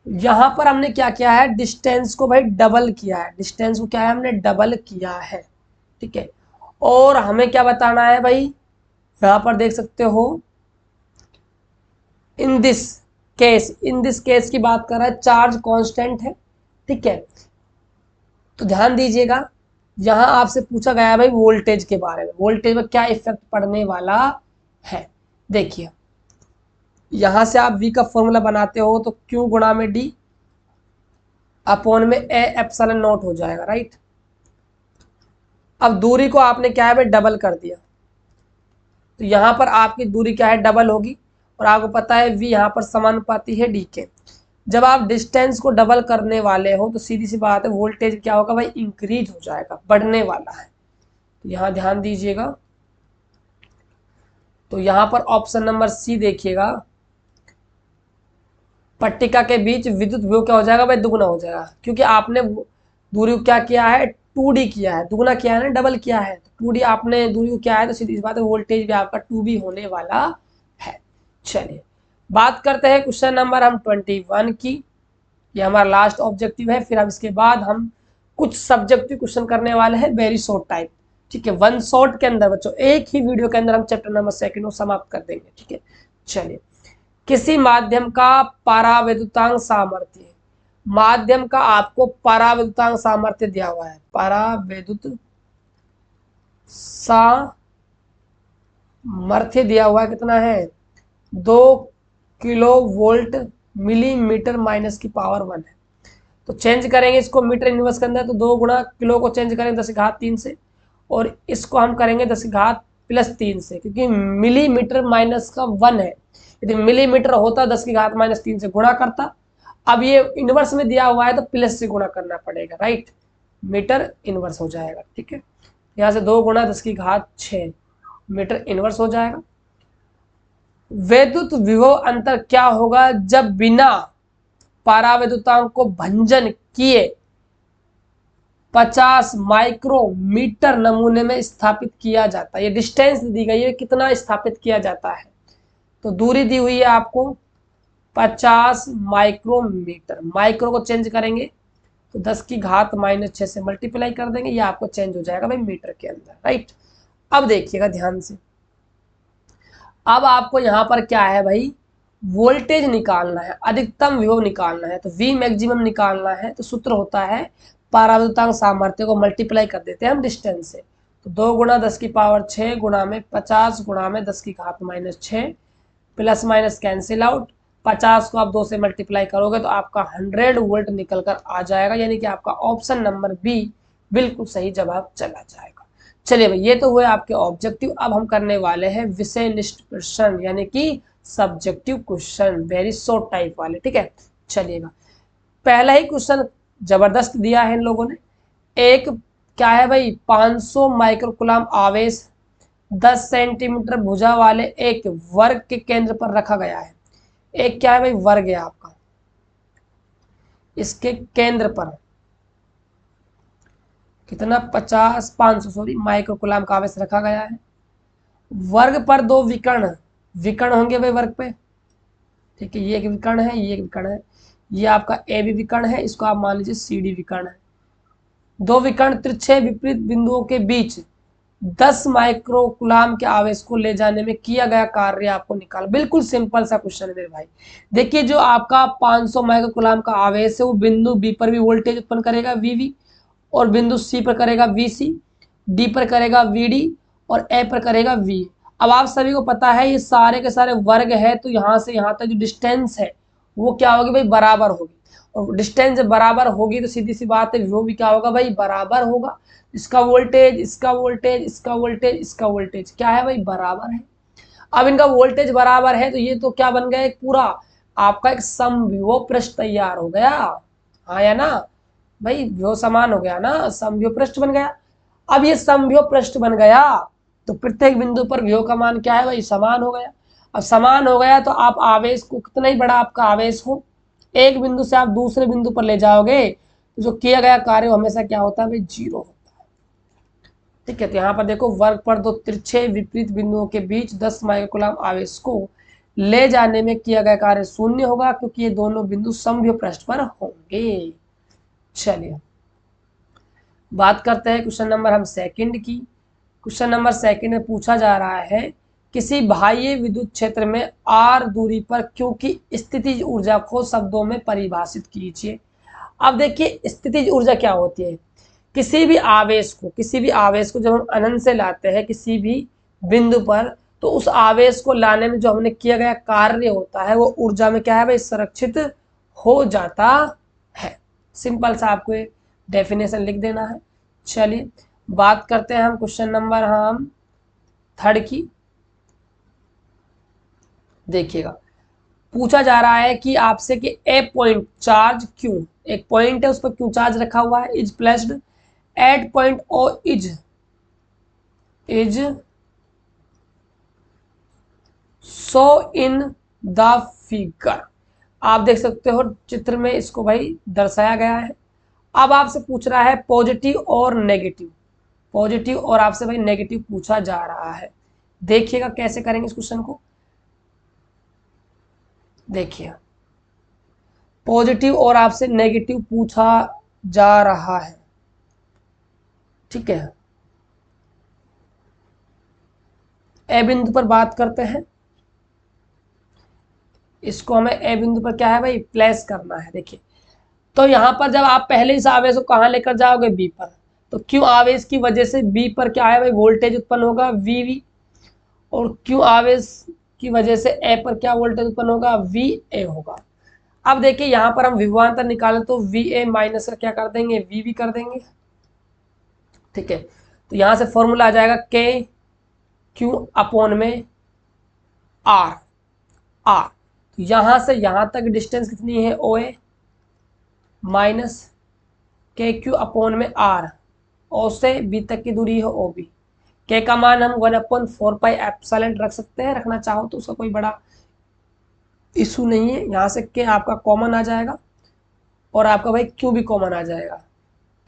यहां पर हमने क्या किया है, डिस्टेंस को भाई डबल किया है, डिस्टेंस को क्या है हमने डबल किया है, ठीक है। और हमें क्या बताना है भाई, यहां पर देख सकते हो इन दिस केस की बात कर रहा है, चार्ज कांस्टेंट है, ठीक है। तो ध्यान दीजिएगा, यहां आपसे पूछा गया है भाई वोल्टेज के बारे में, वोल्टेज में क्या इफेक्ट पड़ने वाला है। देखिए, यहां से आप V का फॉर्मूला बनाते हो तो Q गुणा में D अपॉन में A एप्सिलॉन नॉट हो जाएगा, राइट। अब दूरी को आपने क्या है भाई डबल कर दिया, तो यहां पर आपकी दूरी क्या है डबल होगी, और आपको पता है V यहां पर समानुपाती है D के। जब आप डिस्टेंस को डबल करने वाले हो तो सीधी सी बात है वोल्टेज क्या होगा भाई इंक्रीज हो जाएगा, बढ़ने वाला है। तो यहां ध्यान दीजिएगा, तो यहां पर ऑप्शन नंबर C देखिएगा, पट्टिका के बीच विद्युत विभव क्या हो जाएगा भाई दुगुना हो जाएगा, क्योंकि आपने दूरी को क्या किया है 2D किया है, दुगुना किया है ना, डबल किया है, तो 2D आपने दूरी को क्या है, तो सीधी बात है वोल्टेज भी आपका 2B होने वाला है। चलिए, बात करते हैं क्वेश्चन नंबर हम 21 की। ये हमारा लास्ट ऑब्जेक्टिव है, फिर हम इसके बाद हम कुछ सब्जेक्टिव क्वेश्चन करने वाले हैं वेरी शॉर्ट टाइप, ठीक है। 1 शॉट के अंदर बच्चों, एक ही वीडियो के अंदर हम चैप्टर नंबर 2 समाप्त कर देंगे, ठीक है। चलिए, किसी माध्यम का परावैद्युतांक सामर्थ्य, माध्यम का आपको परावैद्युतांक सामर्थ्य दिया हुआ है, परावैद्युत सामर्थ्य दिया हुआ है, कितना है 2 किलो वोल्ट मिलीमीटर माइनस की पावर 1 है। तो चेंज करेंगे इसको मीटर इनवर्स के अंदर, तो 2 गुणा किलो को चेंज करेंगे 10⁻³ से, और इसको हम करेंगे 10⁻+3 से, क्योंकि मिलीमीटर माइनस का 1 है। यदि मिलीमीटर होता 10⁻³ से गुणा करता, अब ये इनवर्स में दिया हुआ है तो प्लस से गुणा करना पड़ेगा, राइट, मीटर इनवर्स हो जाएगा। ठीक है, यहाँ से 2 गुणा 10⁻6 मीटर इनवर्स हो जाएगा। वैद्युत विभव अंतर क्या होगा जब बिना परावैद्युतांक को भंजन किए 50 माइक्रोमीटर नमूने में स्थापित किया जाता है। ये डिस्टेंस दी गई है, कितना स्थापित किया जाता है, तो दूरी दी हुई है आपको 50 माइक्रोमीटर। माइक्रो को चेंज करेंगे तो 10⁻6 से मल्टीप्लाई कर देंगे, ये आपको चेंज हो जाएगा भाई मीटर के अंदर, राइट। अब देखिएगा ध्यान से, अब आपको यहाँ पर क्या है भाई, वोल्टेज निकालना है, अधिकतम विभव निकालना है, तो V मैक्सिमम निकालना है, तो सूत्र होता है परावैद्युतांक सामर्थ्य को मल्टीप्लाई कर देते हैं हम डिस्टेंस से, तो 2 गुणा 10⁻6 गुणा में 50 गुणा में 10⁻6 प्लस माइनस कैंसिल आउट, 50 को आप 2 से मल्टीप्लाई करोगे तो आपका 100 वोल्ट निकल कर आ जाएगा, यानी कि आपका ऑप्शन नंबर बी बिल्कुल सही जवाब चला जाएगा। चलिए भाई, ये तो हुए आपके ऑब्जेक्टिव। अब हम करने वाले हैं विषयनिष्ठ प्रश्न, यानी कि subjective question, very short type वाले। ठीक है, चलिएगा, पहला ही क्वेश्चन जबरदस्त दिया है इन लोगों ने। एक क्या है भाई, 500 माइक्रोकुलाम आवेश 10 सेंटीमीटर भुजा वाले एक वर्ग के केंद्र पर रखा गया है। एक क्या है भाई, वर्ग है आपका, इसके केंद्र पर कितना 500 सॉरी माइक्रोकुलाम का आवेश रखा गया है। वर्ग पर 2 विकर्ण विकर्ण होंगे भाई वर्ग पे, ठीक है, ये एक विकर्ण है, ये एक विकर्ण है, ये आपका ए बी विकर्ण है, इसको आप मान लीजिए सी डी विकर्ण है। 2 विकर्ण तिरछे विपरीत बिंदुओं के बीच 10 माइक्रोकुलाम के आवेश को ले जाने में किया गया कार्य आपको निकाल। बिल्कुल सिंपल सा क्वेश्चन है मेरे भाई। देखिए, जो आपका 500 माइक्रोकुलाम का आवेश है वो बिंदु बी पर भी वोल्टेज उत्पन्न करेगा वीवी, और बिंदु सी पर करेगा वीसी, डी पर करेगा वीडी, और ए पर करेगा वी। अब आप सभी को पता है ये सारे के सारे वर्ग है, तो यहाँ से यहाँ तक जो डिस्टेंस है वो क्या होगी भाई, बराबर होगी, और डिस्टेंस बराबर होगी तो सीधी सी बात है वो भी क्या होगा भाई, बराबर होगा। इसका वोल्टेज, इसका वोल्टेज, इसका वोल्टेज, इसका वोल्टेज क्या है भाई, बराबर है। अब इनका वोल्टेज बराबर है तो ये तो क्या बन गया, एक पूरा आपका एक समविभव पृष्ठ तैयार हो गया, हाँ या ना भाई, विभव समान हो गया ना, समविभव पृष्ठ बन गया। अब ये समविभव पृष्ठ बन गया तो प्रत्येक बिंदु पर विभव का मान क्या है भाई, समान हो गया। अब समान हो गया तो आप आवेश को, कितना ही बड़ा आपका आवेश हो, एक बिंदु से आप दूसरे बिंदु पर ले जाओगे तो जो किया गया कार्य हमेशा क्या होता है भाई, 0 होता है। ठीक है, तो यहाँ पर देखो, वर्ग पर 2 तिरछे विपरीत बिंदुओं के बीच 10 माइक्रोकुलाम आवेश को ले जाने में किया गया कार्य 0 होगा, क्योंकि ये दोनों बिंदु समविभव पृष्ठ पर होंगे। चलिए बात करते हैं क्वेश्चन नंबर हम सेकंड की। क्वेश्चन नंबर सेकंड में पूछा जा रहा है, किसी बाह्य विद्युत क्षेत्र में आर दूरी पर क्यू की स्थितिज ऊर्जा को शब्दों में परिभाषित कीजिए। अब देखिए, स्थितिज ऊर्जा क्या होती है, किसी भी आवेश को जब हम अनंत से लाते हैं किसी भी बिंदु पर, तो उस आवेश को लाने में जो हमने किया गया कार्य होता है वो ऊर्जा में क्या है भाई, संरक्षित हो जाता है। सिंपल सा आपको डेफिनेशन लिख देना है। चलिए बात करते हैं हम क्वेश्चन नंबर हम थर्ड की। देखिएगा, पूछा जा रहा है कि आपसे कि ए पॉइंट चार्ज क्यू, एक पॉइंट है उस पर क्यू चार्ज रखा हुआ है, is placed at point O is so in the figure. आप देख सकते हो चित्र में इसको भाई दर्शाया गया है। अब आपसे पूछ रहा है पॉजिटिव और नेगेटिव, पॉजिटिव और आपसे भाई नेगेटिव पूछा जा रहा है। देखिएगा कैसे करेंगे इस क्वेश्चन को। देखिए, पॉजिटिव और आपसे नेगेटिव पूछा जा रहा है, ठीक है। ए बिंदु पर बात करते हैं, इसको हमें ए बिंदु पर क्या है भाई, प्लेस करना है। देखिए, तो यहां पर जब आप पहले इस आवेश को कहां लेकर जाओगे, बी पर, तो Q आवेश की वजह से B पर क्या है भाई, वोल्टेज उत्पन्न होगा VV, और Q आवेश की वजह से A पर क्या वोल्टेज उत्पन्न होगा, VA होगा। अब देखिए यहाँ पर हम विभवांतर निकालें तो VA माइनस का क्या कर देंगे, VB कर देंगे, ठीक है। तो यहाँ से फॉर्मूला आ जाएगा KQ अपॉन में R। तो यहाँ से यहाँ तक डिस्टेंस कितनी है, OA माइनस KQ अपॉन में R, O से B तक की दूरी है OB। K का मान हम 1/4 एप्सिलॉन रख सकते हैं, रखना चाहो तो उसका कोई बड़ा इशू नहीं है। यहाँ से K आपका कॉमन आ जाएगा और आपका भाई Q भी कॉमन आ जाएगा,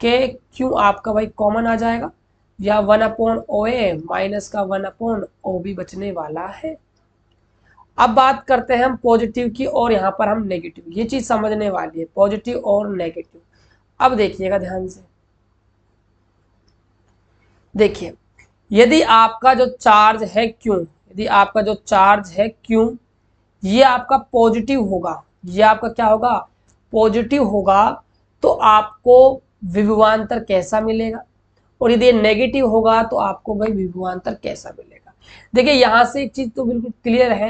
KQ आपका भाई कॉमन आ जाएगा, या 1/OA माइनस का 1/OB बचने वाला है। अब बात करते हैं हम पॉजिटिव की, और यहाँ पर हम नेगेटिव, ये चीज समझने वाली है, पॉजिटिव और नेगेटिव। अब देखिएगा ध्यान से, देखिए यदि आपका जो चार्ज है Q, यदि आपका जो चार्ज है Q ये आपका पॉजिटिव होगा, ये आपका क्या होगा, पॉजिटिव होगा, तो आपको विभवांतर कैसा मिलेगा, और यदि नेगेटिव होगा तो आपको भाई विभवांतर कैसा मिलेगा। देखिए यहाँ से एक चीज तो बिल्कुल क्लियर है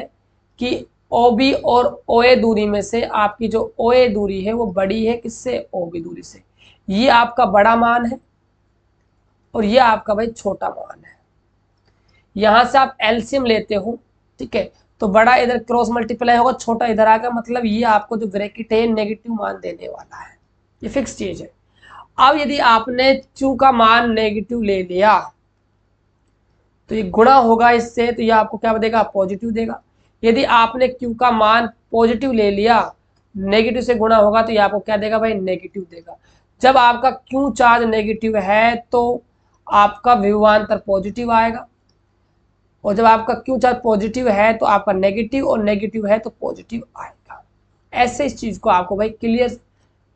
कि OB और OA दूरी में से आपकी जो OA दूरी है वो बड़ी है किससे, OB दूरी से। ये आपका बड़ा मान है और ये आपका भाई छोटा मान है। यहां से आप एलसीएम लेते हो, ठीक है, तो बड़ा इधर क्रॉस मल्टीप्लाई होगा, छोटा इधर आएगा, मतलब ये आपको जो ब्रैकेट है नेगेटिव मान देने वाला है, ये फिक्स चीज है। अब यदि आपने Q का मान नेगेटिव ले लिया तो ये गुणा होगा इससे, तो ये आपको क्या देगा, पॉजिटिव देगा। यदि आपने Q का मान पॉजिटिव ले लिया, नेगेटिव से गुणा होगा तो ये आपको क्या देगा भाई, नेगेटिव देगा। जब आपका Q चार्ज नेगेटिव है तो आपका विभवांतर पॉजिटिव आएगा, और जब आपका Q चार्ज पॉजिटिव है तो आपका नेगेटिव, और नेगेटिव है तो पॉजिटिव आएगा। ऐसे इस चीज को आपको भाई क्लियर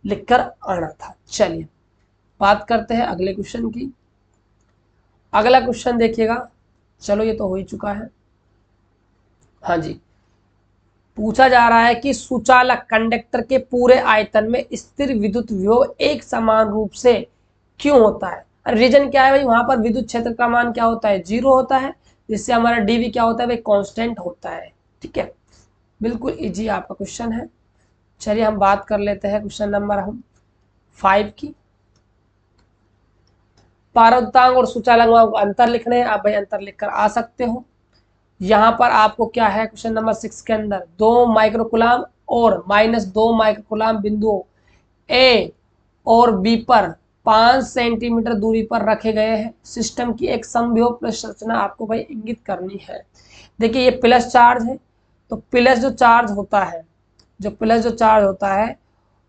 लिखकर आना था। चलिए बात करते हैं अगले क्वेश्चन की। अगला क्वेश्चन देखिएगा, चलो ये तो हो ही चुका है। हाँ जी, पूछा जा रहा है कि सुचालक कंडक्टर के पूरे आयतन में स्थिर विद्युत विभव एक समान रूप से क्यों होता है। रीजन क्या है भाई, वहां पर विद्युत क्षेत्र का मान क्या होता है, 0 होता है, जिससे हमारा डीवी क्या होता है भाई, कांस्टेंट होता है, ठीक है। बिल्कुल इजी आपका क्वेश्चन है। चलिए हम बात कर लेते हैं क्वेश्चन नंबर 5 की। पारदुतांक और सुचालक को अंतर लिखने हैं, आप भाई अंतर लिखकर आ सकते हो। यहाँ पर आपको क्या है क्वेश्चन नंबर 6 के अंदर 2 माइक्रोकुलाम और -2 माइक्रोकुलाम बिंदुओं ए और बी पर 5 सेंटीमीटर दूरी पर रखे गए हैं। सिस्टम की एक समव्यूह संरचना आपको भाई इंगित करनी है। देखिए ये प्लस चार्ज है, तो प्लस जो चार्ज होता है, जो प्लस जो चार्ज होता है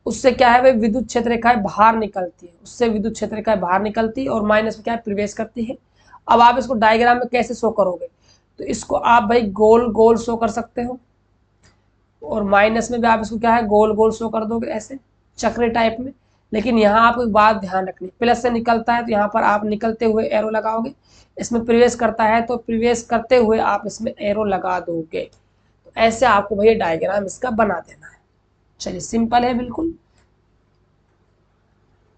उससे क्या है भाई, विद्युत क्षेत्र रेखाएं बाहर निकलती है, उससे विद्युत क्षेत्र रेखाएं बाहर निकलती है, और माइनस में क्या है, प्रवेश करती है। अब आप इसको डायग्राम में कैसे शो करोगे, तो इसको आप भाई गोल गोल शो कर सकते हो, और माइनस में भी आप इसको क्या है, गोल गोल शो कर दोगे ऐसे चक्र टाइप में। लेकिन यहाँ आपको एक बात ध्यान रखनी, प्लस से निकलता है तो यहाँ पर आप निकलते हुए एरो लगाओगे, इसमें प्रवेश करता है तो प्रवेश करते हुए आप इसमें एरो लगा दोगे। तो ऐसे आपको भैया डायग्राम इसका बना देना है। चलिए सिंपल है बिल्कुल।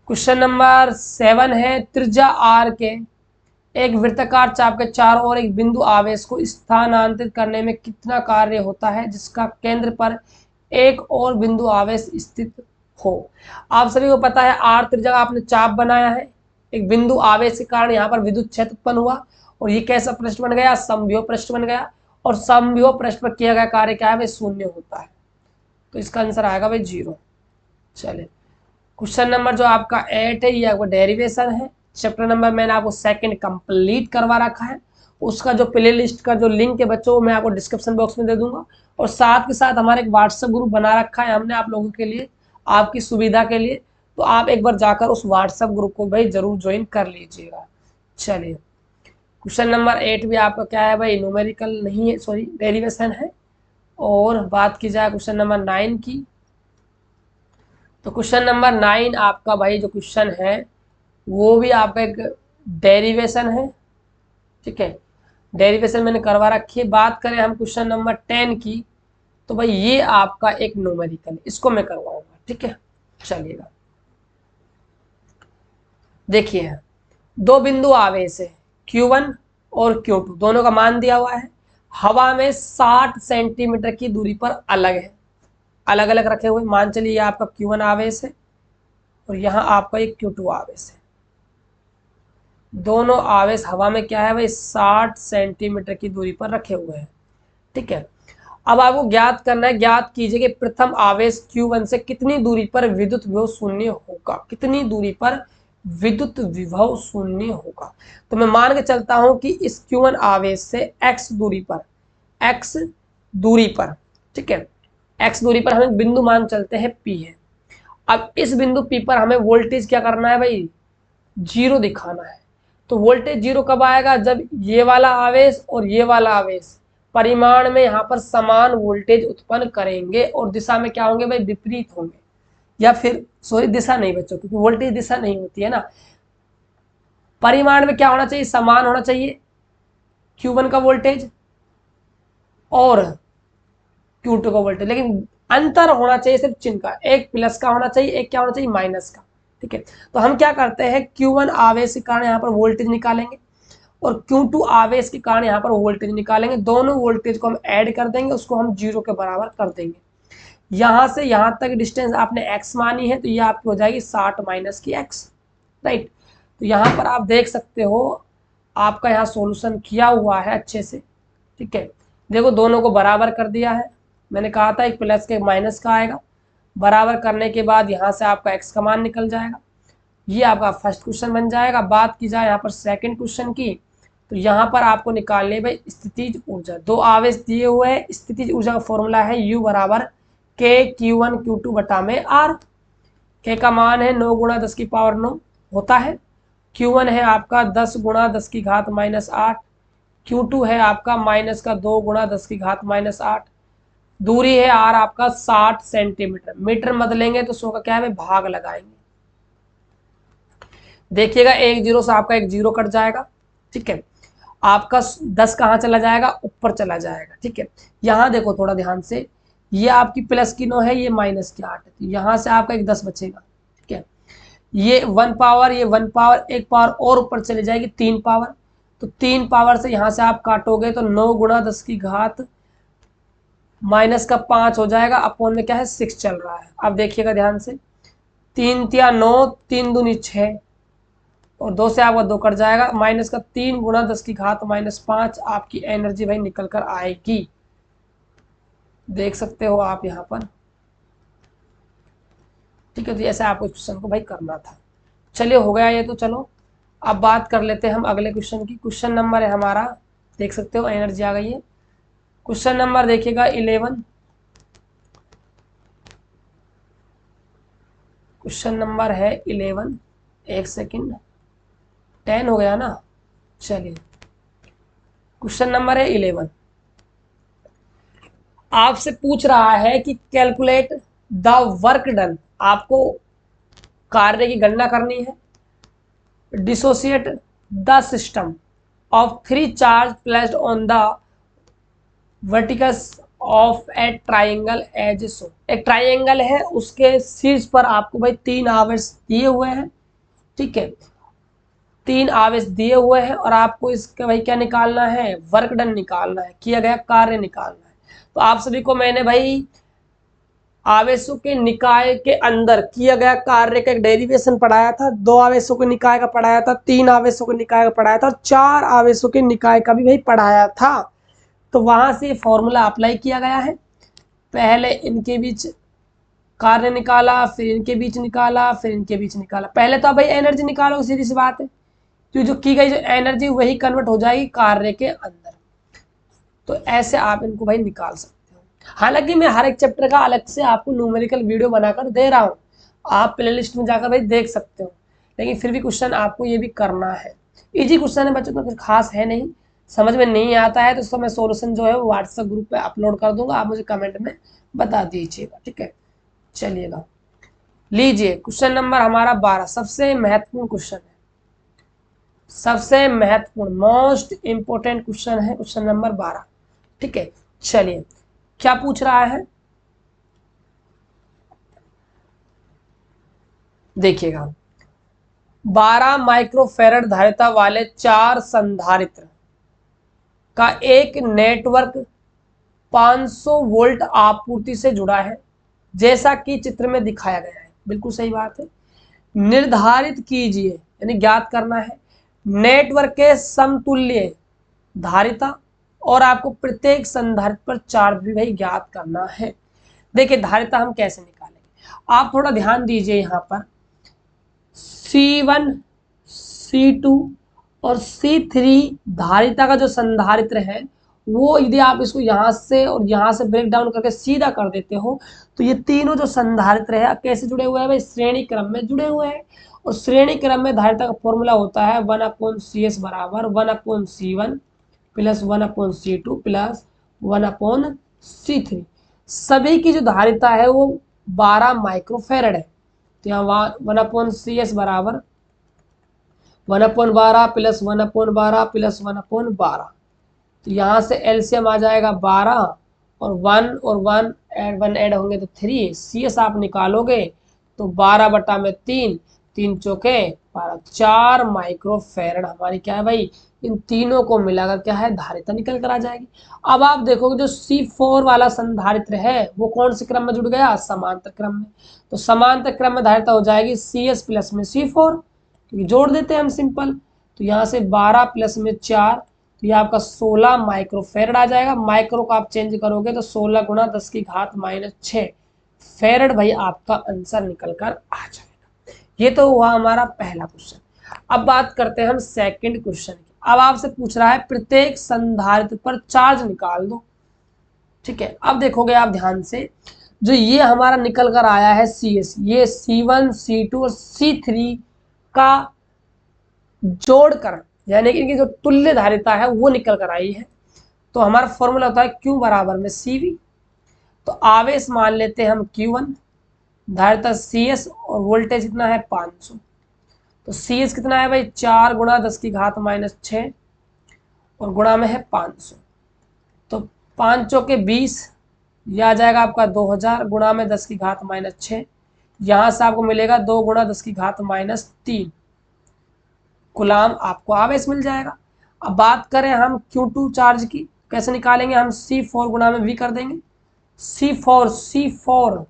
क्वेश्चन नंबर 7 है, त्रिज्या R के एक वृत्ताकार चाप के चारों ओर एक बिंदु आवेश को स्थानांतरित करने में कितना कार्य होता है जिसका केंद्र पर एक और बिंदु आवेश स्थित हो। आप सभी को पता है R त्रिज्या का आपने चाप बनाया है, एक बिंदु आवेश के कारण यहाँ पर विद्युत क्षेत्र उत्पन्न हुआ, और ये कैसा पृष्ठ बन गया, समव्यूह पृष्ठ बन गया, और समव्यूह पृष्ठ पर किया गया कार्य क्या है भाई, शून्य होता है। तो इसका आंसर आएगा भाई 0। चलिए क्वेश्चन नंबर जो आपका 8 है, ये आपका डेरिवेशन है। चैप्टर नंबर मैंने आपको सेकंड कंप्लीट करवा रखा है, उसका जो प्ले लिस्ट का जो लिंक है बच्चों वो मैं आपको डिस्क्रिप्शन बॉक्स में दे दूंगा, और साथ के साथ हमारे एक व्हाट्सएप ग्रुप बना रखा है हमने आप लोगों के लिए, आपकी सुविधा के लिए, तो आप एक बार जाकर उस व्हाट्सएप ग्रुप को भाई जरूर ज्वाइन कर लीजिएगा। चलिए क्वेश्चन नंबर 8 भी आपका क्या है भाई, न्यूमेरिकल नहीं है, सॉरी डेरिवेशन है। और बात की जाए क्वेश्चन नंबर 9 की, तो क्वेश्चन नंबर 9 आपका भाई जो क्वेश्चन है वो भी आपका एक डेरिवेशन है, ठीक है, डेरिवेशन मैंने करवा रखी है। बात करें हम क्वेश्चन नंबर 10 की, तो भाई ये आपका एक न्यूमेरिकल, इसको मैं करवाऊंगा, ठीक है। चलिएगा देखिए दो बिंदु आवेश है Q1 और Q2, दोनों का मान दिया हुआ है, हवा में 60 सेंटीमीटर की दूरी पर अलग है, अलग अलग रखे हुए। मान चलिए ये आपका Q1 आवेश है और यहाँ आपका एक Q2 आवेश है, दोनों आवेश हवा में क्या है भाई 60 सेंटीमीटर की दूरी पर रखे हुए हैं। ठीक है, अब आपको ज्ञात करना है, ज्ञात कीजिए कि प्रथम आवेश Q1 से कितनी दूरी पर विद्युत विभव शून्य होगा, कितनी दूरी पर विद्युत विभव शून्य होगा। तो मैं मान के चलता हूं कि इस Q1 आवेश से x दूरी पर, x दूरी पर, ठीक है, x दूरी पर हमें बिंदु मान चलते हैं P है। अब इस बिंदु P पर हमें वोल्टेज क्या करना है भाई, जीरो दिखाना है। तो वोल्टेज जीरो कब आएगा, जब ये वाला आवेश और ये वाला आवेश परिमाण में यहाँ पर समान वोल्टेज उत्पन्न करेंगे और दिशा में क्या होंगे भाई, विपरीत होंगे, या फिर सॉरी दिशा नहीं बच्चों, क्योंकि वोल्टेज दिशा नहीं होती है ना, परिमाण में क्या होना चाहिए, समान होना चाहिए Q1 का वोल्टेज और Q2 का वोल्टेज, लेकिन अंतर होना चाहिए सिर्फ चिन्ह का, एक प्लस का होना चाहिए, एक क्या होना चाहिए, माइनस का। ठीक है, तो हम क्या करते हैं, Q1 आवेश के कारण यहाँ पर वोल्टेज निकालेंगे और Q2 आवेश के कारण यहाँ पर वोल्टेज निकालेंगे, दोनों वोल्टेज को हम ऐड कर देंगे, उसको हम जीरो के बराबर कर देंगे। यहाँ से यहाँ तक डिस्टेंस आपने x मानी है, तो ये आपकी हो जाएगी 60 माइनस की x, राइट। तो यहाँ पर आप देख सकते हो आपका यहाँ सॉल्यूशन किया हुआ है अच्छे से। ठीक है, देखो दोनों को बराबर कर दिया है, मैंने कहा था एक प्लस के माइनस का आएगा, बराबर करने के बाद यहाँ से आपका x का मान निकल जाएगा। ये आपका फर्स्ट क्वेश्चन बन जाएगा। बात की जाए यहाँ पर सेकंड क्वेश्चन की, तो यहाँ पर आपको निकालनी भाई स्थितिज ऊर्जा, दो आवेश दिए हुए हैं, स्थितिज ऊर्जा का फॉर्मूला है U बराबर K(Q1 Q2) बटा में R। K का मान है 9 गुणा 10 की पावर 9 होता है, Q1 है आपका 10 गुणा 10 की घात माइनस 8, Q2 है आपका माइनस का 2 गुणा 10 की घात माइनस 8, दूरी है R आपका 60 सेंटीमीटर, मीटर मत लेंगे तो 100 का क्या है भाग लगाएंगे। देखिएगा एक जीरो से आपका एक जीरो कट जाएगा। ठीक है, आपका 10 कहाँ चला जाएगा, ऊपर चला जाएगा। ठीक है, यहाँ देखो थोड़ा ध्यान से, ये आपकी प्लस की 9 है, ये माइनस की 8 है, तो यहाँ से आपका एक 10 बचेगा। ठीक है, ये 1 पावर, ये 1 पावर, एक पावर और ऊपर चले जाएगी 3 पावर, तो 3 पावर से यहाँ से आप काटोगे तो 9 गुणा 10 की घात माइनस का 5 हो जाएगा, अपोन में क्या है 6 चल रहा है। अब देखिएगा ध्यान से, 3 तिया 9, 3 दूनी 6 और 2 से आपका 2 कट जाएगा, माइनस का 3 गुणा 10 की घात माइनस 5 आपकी एनर्जी भाई निकल कर आएगी। देख सकते हो आप यहाँ पर। ठीक है, तो ऐसे आपको क्वेश्चन को भाई करना था। चलिए हो गया ये तो, चलो अब बात कर लेते हैं हम अगले क्वेश्चन की। क्वेश्चन नंबर है हमारा, देख सकते हो एनर्जी आ गई है। क्वेश्चन नंबर देखिएगा 11, क्वेश्चन नंबर है 11, एक सेकंड, 10 हो गया ना। चलिए क्वेश्चन नंबर है 11, आपसे पूछ रहा है कि कैलकुलेट द वर्क डन, आपको कार्य की गणना करनी है। Dissociate the system of 3 charge placed on the vertices of a triangle as so. एक ट्राइंगल है, उसके शीर्ष पर आपको भाई 3 आवेश दिए हुए हैं। ठीक है, 3 आवेश दिए हुए हैं और आपको इसका भाई क्या निकालना है, वर्क डन निकालना है, किया गया कार्य निकालना है। तो आप सभी को मैंने भाई आवेशों के निकाय के अंदर किया गया कार्य का एक डेरिवेशन पढ़ाया था, 2 आवेशों के निकाय का पढ़ाया था, 3 आवेशों के निकाय का पढ़ाया था और 4 आवेशों के निकाय का भी भाई पढ़ाया था। तो वहां से फॉर्मूला अप्लाई किया गया है, पहले इनके बीच कार्य निकाला, फिर इनके बीच निकाला, फिर इनके बीच निकाला। पहले तो भाई एनर्जी निकालो, सीधी सी बात है, तो जो की गई जो एनर्जी वही कन्वर्ट हो जाएगी कार्य के अंदर। तो ऐसे आप इनको भाई निकाल सकते हो। हालांकि मैं हर एक चैप्टर का अलग से आपको न्यूमेरिकल वीडियो बनाकर दे रहा हूँ, आप प्लेलिस्ट में जाकर भाई देख सकते हो, लेकिन फिर भी क्वेश्चन आपको ये भी करना है। इजी क्वेश्चन है बच्चों, तो कुछ खास है नहीं, समझ में नहीं आता है तो उसका मैं सोल्यूशन जो है वो व्हाट्सएप ग्रुप पे अपलोड कर दूंगा, आप मुझे कमेंट में बता दीजिएगा। ठीक है, चलिएगा लीजिए क्वेश्चन नंबर हमारा 12, सबसे महत्वपूर्ण क्वेश्चन है, सबसे महत्वपूर्ण मोस्ट इंपोर्टेंट क्वेश्चन है क्वेश्चन नंबर 12। ठीक है, चलिए क्या पूछ रहा है देखिएगा, 12 माइक्रोफेरेड धारिता वाले 4 संधारित्र का एक नेटवर्क 500 वोल्ट आपूर्ति से जुड़ा है, जैसा कि चित्र में दिखाया गया है। बिल्कुल सही बात है। निर्धारित कीजिए, यानी ज्ञात करना है नेटवर्क के समतुल्य धारिता, और आपको प्रत्येक संधारित्र पर चार्ज भी भाई ज्ञात करना है। देखिए धारिता हम कैसे निकालेंगे, आप थोड़ा ध्यान दीजिए। यहाँ पर C1, C2 और C3 धारिता का जो संधारित्र है, वो यदि आप इसको यहाँ से और यहाँ से ब्रेक डाउन करके सीधा कर देते हो, तो ये तीनों जो संधारित्र है कैसे जुड़े हुए हैं भाई, श्रेणी क्रम में जुड़े हुए हैं। और श्रेणी क्रम में धारिता का फॉर्मूला होता है 1/CS बराबर 1/C1 plus 1/C2 plus 1/C3। सभी की जो धारिता है वो 12 माइक्रोफेरेड है। तो यहाँ 1/CS बराबर 1/12 प्लस 1/12 प्लस 1/12। तो यहाँ से एलसीएम आ जाएगा 12 और 1 ऐड होंगे तो 3। CS आप निकालोगे तो 12/3, 3 चौके 12, 4 माइक्रोफेरेड हमारी क्या है भाई, इन तीनों को मिलाकर क्या है धारिता निकल कर आ जाएगी। अब आप देखोगे जो C4 वाला संधारित्र है वो कौन से क्रम में जुड़ गया, समांतर क्रम में। तो समांतर क्रम में धारिता हो जाएगी CS प्लस में C4, क्योंकि जोड़ देते हैं हम सिंपल। तो यहाँ से 12 प्लस में 4, तो ये आपका 16 माइक्रोफेरेड आ जाएगा। माइक्रो को आप चेंज करोगे तो 16 गुणा 10⁻⁶ फेरेड भाई आपका आंसर निकल कर आ जाएगा। ये तो हुआ हमारा पहला क्वेश्चन। अब बात करते हैं हम सेकंड क्वेश्चन की। अब आपसे पूछ रहा है प्रत्येक संधारित्र पर चार्ज निकाल दो। ठीक है, अब देखोगे आप ध्यान से, जो ये हमारा निकल कर आया है CS, ये C1, C2 और C3 का जोड़कर, यानी कि इनकी जो तुल्य धारिता है वो निकल कर आई है। तो हमारा फॉर्मूला होता है Q बराबर में CV। तो आवेश मान लेते हैं हम Q1, धारिता CS और वोल्टेज कितना है 500। तो CS कितना है भाई 4 गुणा 10⁻⁶ और गुणा में है 500। तो 5 चौके 20, यह आ जाएगा आपका 2000 गुणा में 10⁻⁶। यहाँ से आपको मिलेगा 2 गुणा 10⁻³ गुलाम आपको आवेश मिल जाएगा। अब बात करें हम Q2 चार्ज की, कैसे निकालेंगे हम, C4 गुणा में V कर देंगे। C4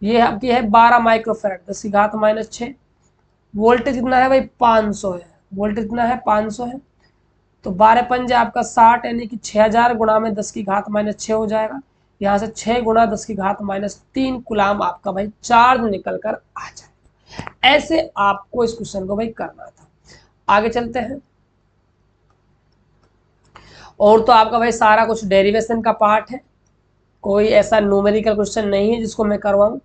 ये आपकी है 12 माइक्रोफेरेड 10⁻⁶। वोल्टेज कितना है भाई 500 है, वोल्टेज कितना है 500 है। तो 12 पंजे आपका 60, यानी कि 6000 गुणा में 10⁻⁶ हो जाएगा। यहाँ से 6 गुणा 10⁻³ गुलाम आपका भाई चार्ज निकल कर आ जाएगा। ऐसे आपको इस क्वेश्चन को भाई करना था। आगे चलते हैं। और तो आपका भाई सारा कुछ डेरिवेशन का पार्ट है, कोई ऐसा न्यूमेरिकल क्वेश्चन नहीं है जिसको मैं करवाऊं।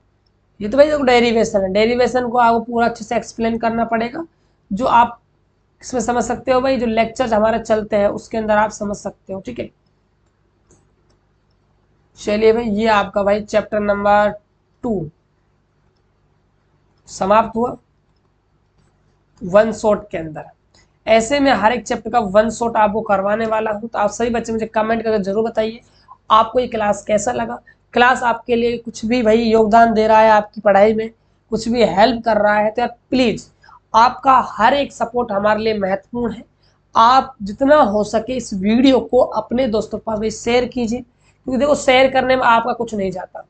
ये तो भाई जो डेरिवेशन है, डेरिवेशन को आपको पूरा अच्छे से एक्सप्लेन करना पड़ेगा, जो आप इसमें समझ सकते हो भाई, जो लेक्चर्स हमारे चलते हैं उसके अंदर आप समझ सकते हो। ठीक है, चलिए भाई ये आपका भाई चैप्टर नंबर 2 समाप्त हुआ वन शॉट के अंदर। ऐसे में हर एक चैप्टर का वन शॉट आपको करवाने वाला हूं, तो आप सभी बच्चे मुझे कमेंट करके जरूर बताइए आपको ये क्लास कैसा लगा। क्लास आपके लिए कुछ भी भाई योगदान दे रहा है, आपकी पढ़ाई में कुछ भी हेल्प कर रहा है, तो यार प्लीज आपका हर एक सपोर्ट हमारे लिए महत्वपूर्ण है। आप जितना हो सके इस वीडियो को अपने दोस्तों पर भी शेयर कीजिए, क्योंकि देखो शेयर करने में आपका कुछ नहीं जाता।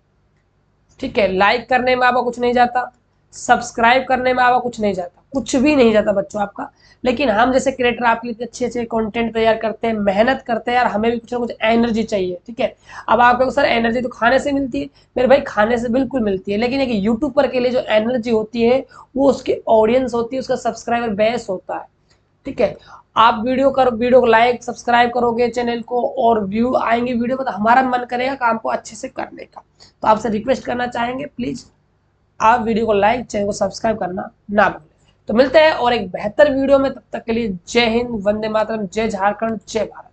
ठीक है, लाइक करने में आपका कुछ नहीं जाता, सब्सक्राइब करने में आपका कुछ नहीं जाता, कुछ भी नहीं जाता बच्चों आपका। लेकिन हम जैसे क्रिएटर आपके लिए अच्छे अच्छे कंटेंट तैयार करते हैं, मेहनत करते हैं यार, हमें भी कुछ ना कुछ एनर्जी चाहिए। ठीक है, अब आप कहो सर एनर्जी तो खाने से मिलती है, मेरे भाई खाने से बिल्कुल मिलती है, लेकिन एक यूट्यूबर के लिए जो एनर्जी होती है वो उसकी ऑडियंस होती है, उसका सब्सक्राइबर बेस होता है। ठीक है, आप वीडियो को लाइक सब्सक्राइब करोगे चैनल को, और व्यू आएंगे वीडियो में, तो हमारा मन करेगा काम को अच्छे से करने का। तो आपसे रिक्वेस्ट करना चाहेंगे प्लीज आप वीडियो को लाइक, चैनल को सब्सक्राइब करना ना भूलें। तो मिलते हैं और एक बेहतर वीडियो में, तब तक के लिए जय हिंद, वंदे मातरम, जय झारखंड, जय भारत।